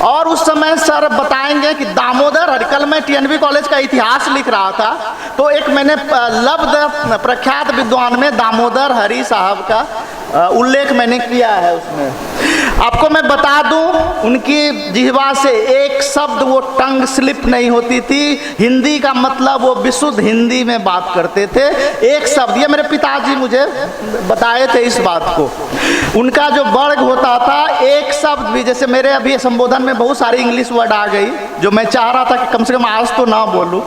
और उस समय सर बताएंगे कि दामोदर हरिकल में टीएनबी कॉलेज का इतिहास लिख रहा था तो एक मैंने लब्ध प्रख्यात विद्वान में दामोदर हरि साहब का उल्लेख मैंने किया है। उसमें आपको मैं बता दूं, उनकी जिह्वा से एक शब्द वो टंग स्लिप नहीं होती थी। हिंदी का मतलब वो विशुद्ध हिंदी में बात करते थे। एक शब्द, ये मेरे पिताजी मुझे बताए थे इस बात को, उनका जो वर्ग होता था एक शब्द भी, जैसे मेरे अभी संबोधन में बहुत सारी इंग्लिश वर्ड आ गई जो मैं चाह रहा था कि कम से कम आज तो ना बोलूं,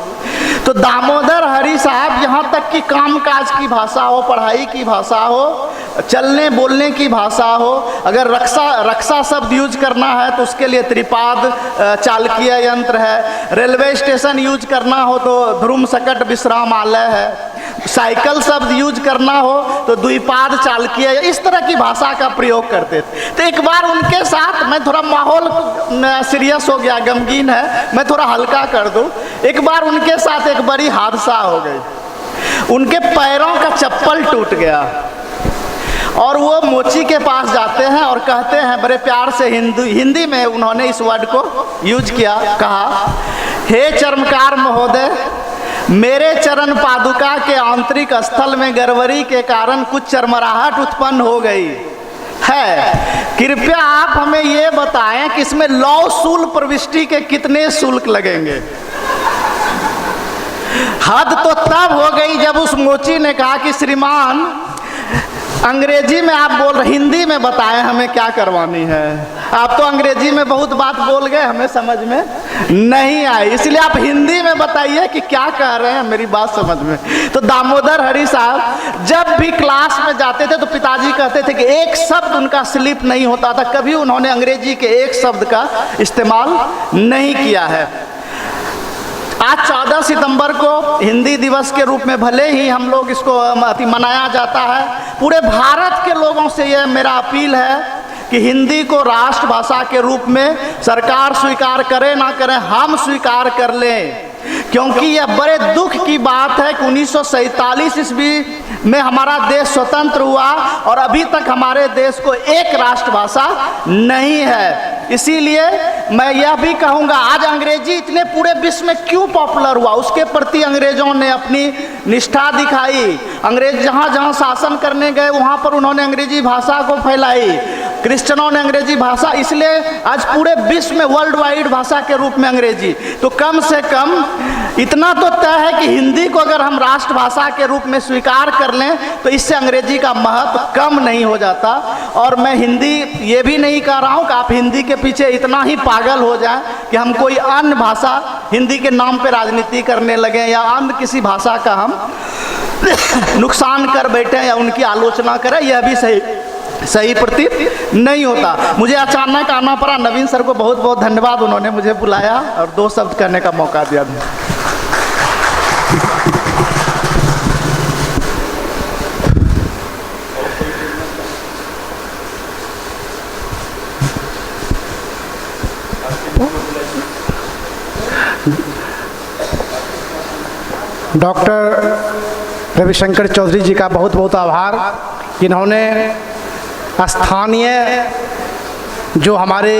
तो दामोदर हरि साहब यहाँ तक कि कामकाज की भाषा हो, पढ़ाई की भाषा हो, चलने बोलने की भाषा हो, अगर रक्षा शब्द यूज करना है तो उसके लिए त्रिपाद चालकीय यंत्र है, रेलवे स्टेशन यूज करना हो तो ध्रुम सकट विश्रामालय है, साइकिल शब्द यूज करना हो तो द्विपाद चालकीय, इस तरह की भाषा का प्रयोग करते थे। तो एक बार उनके साथ, मैं थोड़ा माहौल सीरियस हो गया, गमगीन है, मैं थोड़ा हल्का कर दूं, एक बार उनके साथ एक बड़ी हादसा हो गई। उनके पैरों का चप्पल टूट गया और वो मोची के पास जाते हैं और कहते हैं बड़े प्यार से, हिंदी में उन्होंने इस वर्ड को यूज किया, कहा, हे चर्मकार महोदय, मेरे चरण पादुका के आंतरिक स्थल में गड़बड़ी के कारण कुछ चरमराहट उत्पन्न हो गई है। कृपया आप हमें ये बताएं कि इसमें लौह शूल प्रविष्टि के कितने शुल्क लगेंगे। हद तो तब हो गई जब उस मोची ने कहा कि श्रीमान अंग्रेजी में आप बोल रहे, हिंदी में बताएं हमें क्या करवानी है। आप तो अंग्रेजी में बहुत बात बोल गए, हमें समझ में नहीं आई, इसलिए आप हिंदी में बताइए कि क्या कह रहे हैं, मेरी बात समझ में। तो दामोदर हरि साहब जब भी क्लास में जाते थे तो पिताजी कहते थे कि एक शब्द उनका स्लिप नहीं होता था, कभी उन्होंने अंग्रेजी के एक शब्द का इस्तेमाल नहीं किया है। आज 14 सितंबर को हिंदी दिवस के रूप में भले ही हम लोग इसको मनाया जाता है, पूरे भारत के लोगों से यह मेरा अपील है कि हिंदी को राष्ट्रभाषा के रूप में सरकार स्वीकार करे ना करे, हम स्वीकार कर लें, क्योंकि यह बड़े दुख की बात है कि 1947 ईस्वी में हमारा देश स्वतंत्र हुआ और अभी तक हमारे देश को एक राष्ट्रभाषा नहीं है। इसीलिए मैं यह भी कहूँगा, आज अंग्रेजी इतने पूरे विश्व में क्यों पॉपुलर हुआ, उसके प्रति अंग्रेजों ने अपनी निष्ठा दिखाई। अंग्रेज जहाँ जहाँ शासन करने गए वहाँ पर उन्होंने अंग्रेजी भाषा को फैलाई, क्रिश्चियनों ने अंग्रेजी भाषा, इसलिए आज पूरे विश्व में वर्ल्ड वाइड भाषा के रूप में अंग्रेजी। तो कम से कम इतना तो तय है कि हिंदी को अगर हम राष्ट्रभाषा के रूप में स्वीकार कर लें तो इससे अंग्रेजी का महत्व कम नहीं हो जाता। और मैं हिंदी ये भी नहीं कह रहा हूँ कि आप हिंदी के पीछे इतना ही पागल हो जाएं कि हम कोई अन्य भाषा हिंदी के नाम पे राजनीति करने लगे या अन्य किसी भाषा का हम नुकसान कर बैठे या उनकी आलोचना करें, यह भी सही प्रतीत नहीं होता। मुझे अचानक आना पड़ा। नवीन सर को बहुत बहुत धन्यवाद, उन्होंने मुझे बुलाया और 2 शब्द कहने का मौका दिया। डॉक्टर रविशंकर चौधरी जी का बहुत बहुत आभार, इन्होंने स्थानीय जो हमारे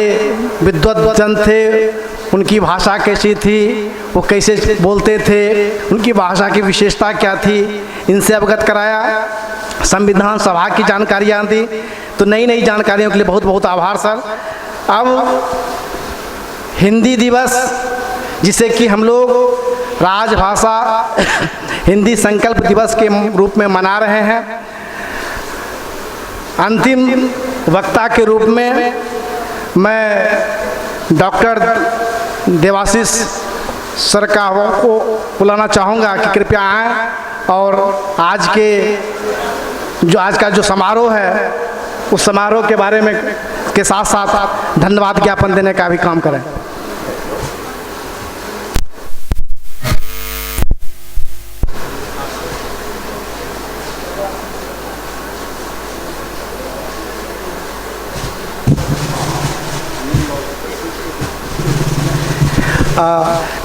विद्वत जन थे उनकी भाषा कैसी थी, वो कैसे बोलते थे, उनकी भाषा की विशेषता क्या थी, इनसे अवगत कराया, संविधान सभा की जानकारियाँ दी। तो नई नई जानकारियों के लिए बहुत बहुत आभार सर। अब हिंदी दिवस जिसे कि हम लोग राजभाषा हिंदी संकल्प दिवस के रूप में मना रहे हैं, अंतिम वक्ता के रूप में मैं डॉक्टर देवाशीष सर को बुलाना चाहूँगा कि कृपया आएँ और आज का जो समारोह है उस समारोह के बारे में के साथ साथ धन्यवाद ज्ञापन देने का भी काम करें।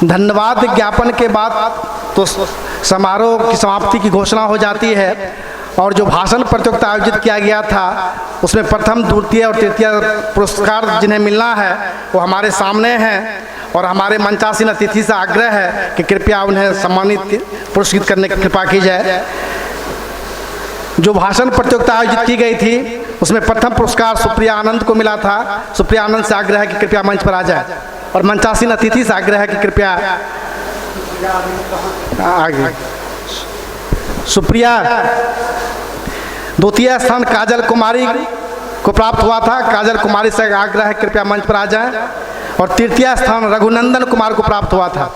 धन्यवाद ज्ञापन के बाद तो समारोह की समाप्ति की घोषणा हो जाती है और जो भाषण प्रतियोगिता आयोजित किया गया था उसमें प्रथम, द्वितीय और तृतीय पुरस्कार जिन्हें मिलना है वो हमारे सामने हैं और हमारे मंचासीन अतिथि से आग्रह है कि कृपया उन्हें सम्मानित पुरस्कृत करने की कृपा की जाए। जो भाषण प्रतियोगिता आयोजित की गई थी उसमें प्रथम पुरस्कार सुप्रिया आनंद को मिला था। सुप्रिया आनंद से आग्रह है कि कृपया मंच पर आ जाए और मंचासीन अतिथि से आग्रह है कि कृपया आगे। सुप्रिया, द्वितीय स्थान काजल कुमारी को प्राप्त हुआ था। काजल कुमारी से आग्रह है कृपया मंच पर आ जाएं। और तृतीय स्थान रघुनंदन कुमार को प्राप्त हुआ था।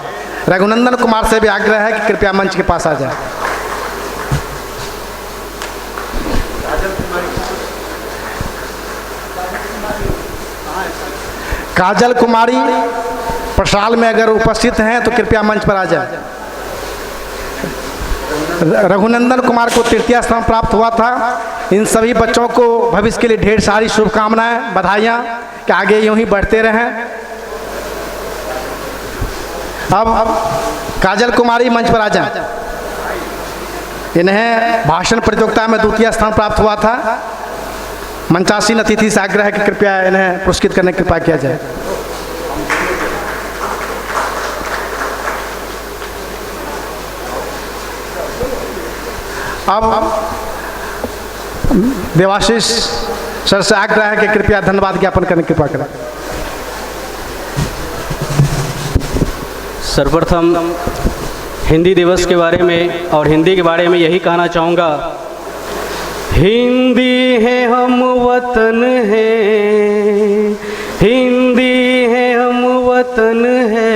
रघुनंदन कुमार से भी आग्रह है कि कृपया मंच के पास आ जाएं। काजल कुमारी प्रसाल में अगर उपस्थित हैं तो कृपया मंच पर आ जाए। रघुनंदन कुमार को तृतीय स्थान प्राप्त हुआ था। इन सभी बच्चों को भविष्य के लिए ढेर सारी शुभकामनाएं, बधाइयाँ कि आगे यूं ही बढ़ते रहें। अब काजल कुमारी मंच पर आ जाए। इन्हें भाषण प्रतियोगिता में द्वितीय स्थान प्राप्त हुआ था। मंचासीन अतिथि से आग्रह है कि कृपया इन्हें पुरस्कृत करने की कृपा किया जाए। अब देवाशीष सर से आग्रह है कि कृपया धन्यवाद ज्ञापन करने की कृपा करें। सर्वप्रथम हिंदी दिवस के बारे में और हिंदी के बारे में यही कहना चाहूँगा, हिंदी है हम वतन है, हिंदी है हम वतन है,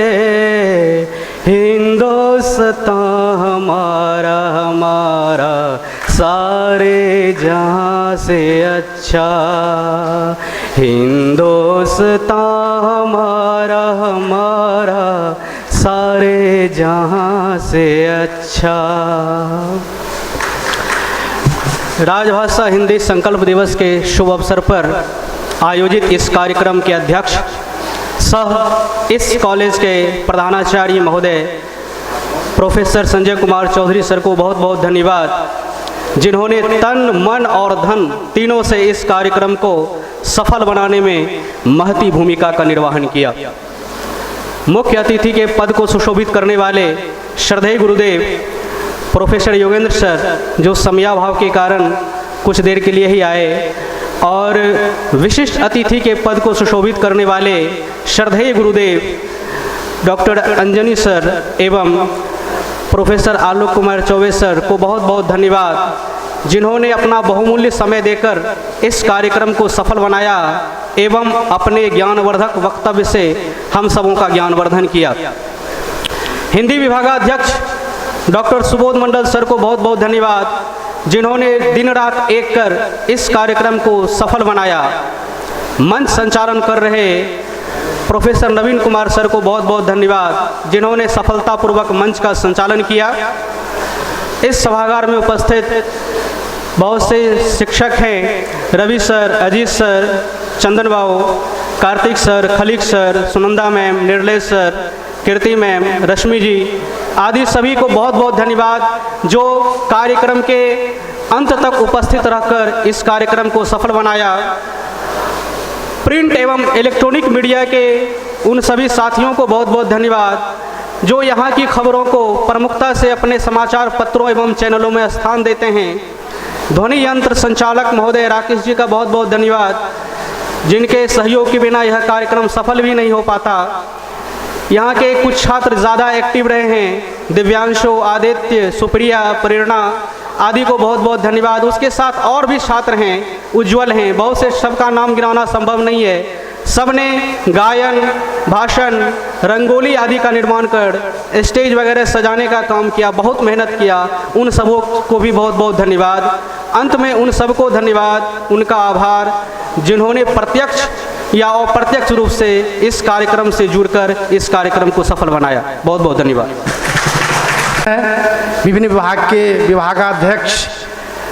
हिंदुस्तान हमारा हमारा सारे जहाँ से अच्छा, हिंदुस्तान हमारा हमारा सारे जहाँ से अच्छा। राजभाषा हिंदी संकल्प दिवस के शुभ अवसर पर आयोजित इस कार्यक्रम के अध्यक्ष सह इस कॉलेज के प्रधानाचार्य महोदय प्रोफेसर संजय कुमार चौधरी सर को बहुत बहुत धन्यवाद, जिन्होंने तन मन और धन तीनों से इस कार्यक्रम को सफल बनाने में महती भूमिका का निर्वहन किया। मुख्य अतिथि के पद को सुशोभित करने वाले श्रद्धेय गुरुदेव प्रोफेसर योगेंद्र सर, जो समयाभाव के कारण कुछ देर के लिए ही आए, और विशिष्ट अतिथि के पद को सुशोभित करने वाले श्रद्धेय गुरुदेव डॉक्टर अंजनी सर एवं प्रोफेसर आलोक कुमार चौबे सर को बहुत बहुत धन्यवाद, जिन्होंने अपना बहुमूल्य समय देकर इस कार्यक्रम को सफल बनाया एवं अपने ज्ञानवर्धक वक्तव्य से हम सबों का ज्ञानवर्धन किया। हिंदी विभागाध्यक्ष डॉक्टर सुबोध मंडल सर को बहुत बहुत धन्यवाद, जिन्होंने दिन रात एक कर इस कार्यक्रम को सफल बनाया। मंच संचालन कर रहे प्रोफेसर नवीन कुमार सर को बहुत बहुत धन्यवाद, जिन्होंने सफलतापूर्वक मंच का संचालन किया। इस सभागार में उपस्थित बहुत से शिक्षक हैं, रवि सर, अजीत सर, चंदन बाबू, Kartik sir, Khaleeq sir, Sunanda ma'am, Nirlesh sir, Kirti ma'am, Rashmi ji आदि सभी को बहुत बहुत धन्यवाद, जो कार्यक्रम के अंत तक उपस्थित रहकर इस कार्यक्रम को सफल बनाया। प्रिंट एवं इलेक्ट्रॉनिक मीडिया के उन सभी साथियों को बहुत बहुत धन्यवाद, जो यहाँ की खबरों को प्रमुखता से अपने समाचार पत्रों एवं चैनलों में स्थान देते हैं। ध्वनि यंत्र संचालक महोदय राकेश जी का बहुत बहुत धन्यवाद, जिनके सहयोग के बिना यह कार्यक्रम सफल भी नहीं हो पाता। यहाँ के कुछ छात्र ज़्यादा एक्टिव रहे हैं, दिव्यांशु, आदित्य, सुप्रिया, प्रेरणा आदि को बहुत बहुत धन्यवाद। उसके साथ और भी छात्र हैं, उज्ज्वल हैं, बहुत से सबका नाम गिनाना संभव नहीं है। सब ने गायन, भाषण, रंगोली आदि का निर्माण कर स्टेज वगैरह सजाने का काम किया, बहुत मेहनत किया। उन सबों को भी बहुत बहुत धन्यवाद। अंत में उन सबको धन्यवाद, उनका आभार, जिन्होंने प्रत्यक्ष या अप्रत्यक्ष रूप से इस कार्यक्रम से जुड़कर इस कार्यक्रम को सफल बनाया। बहुत बहुत धन्यवाद। विभिन्न विभाग के विभागाध्यक्ष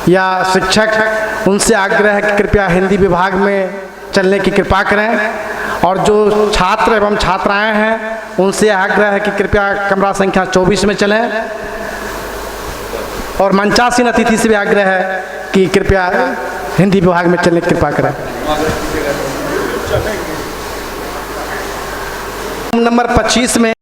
या शिक्षक, उनसे आग्रह है कि कृपया हिंदी विभाग में चलने की कृपा करें, और जो छात्र एवं छात्राएं हैं उनसे आग्रह है कि कृपया कमरा संख्या 24 में चलें, और मंचासीन अतिथि से भी आग्रह है कि कृपया हिंदी विभाग में चलने की कृपा करें। नंबर 25 में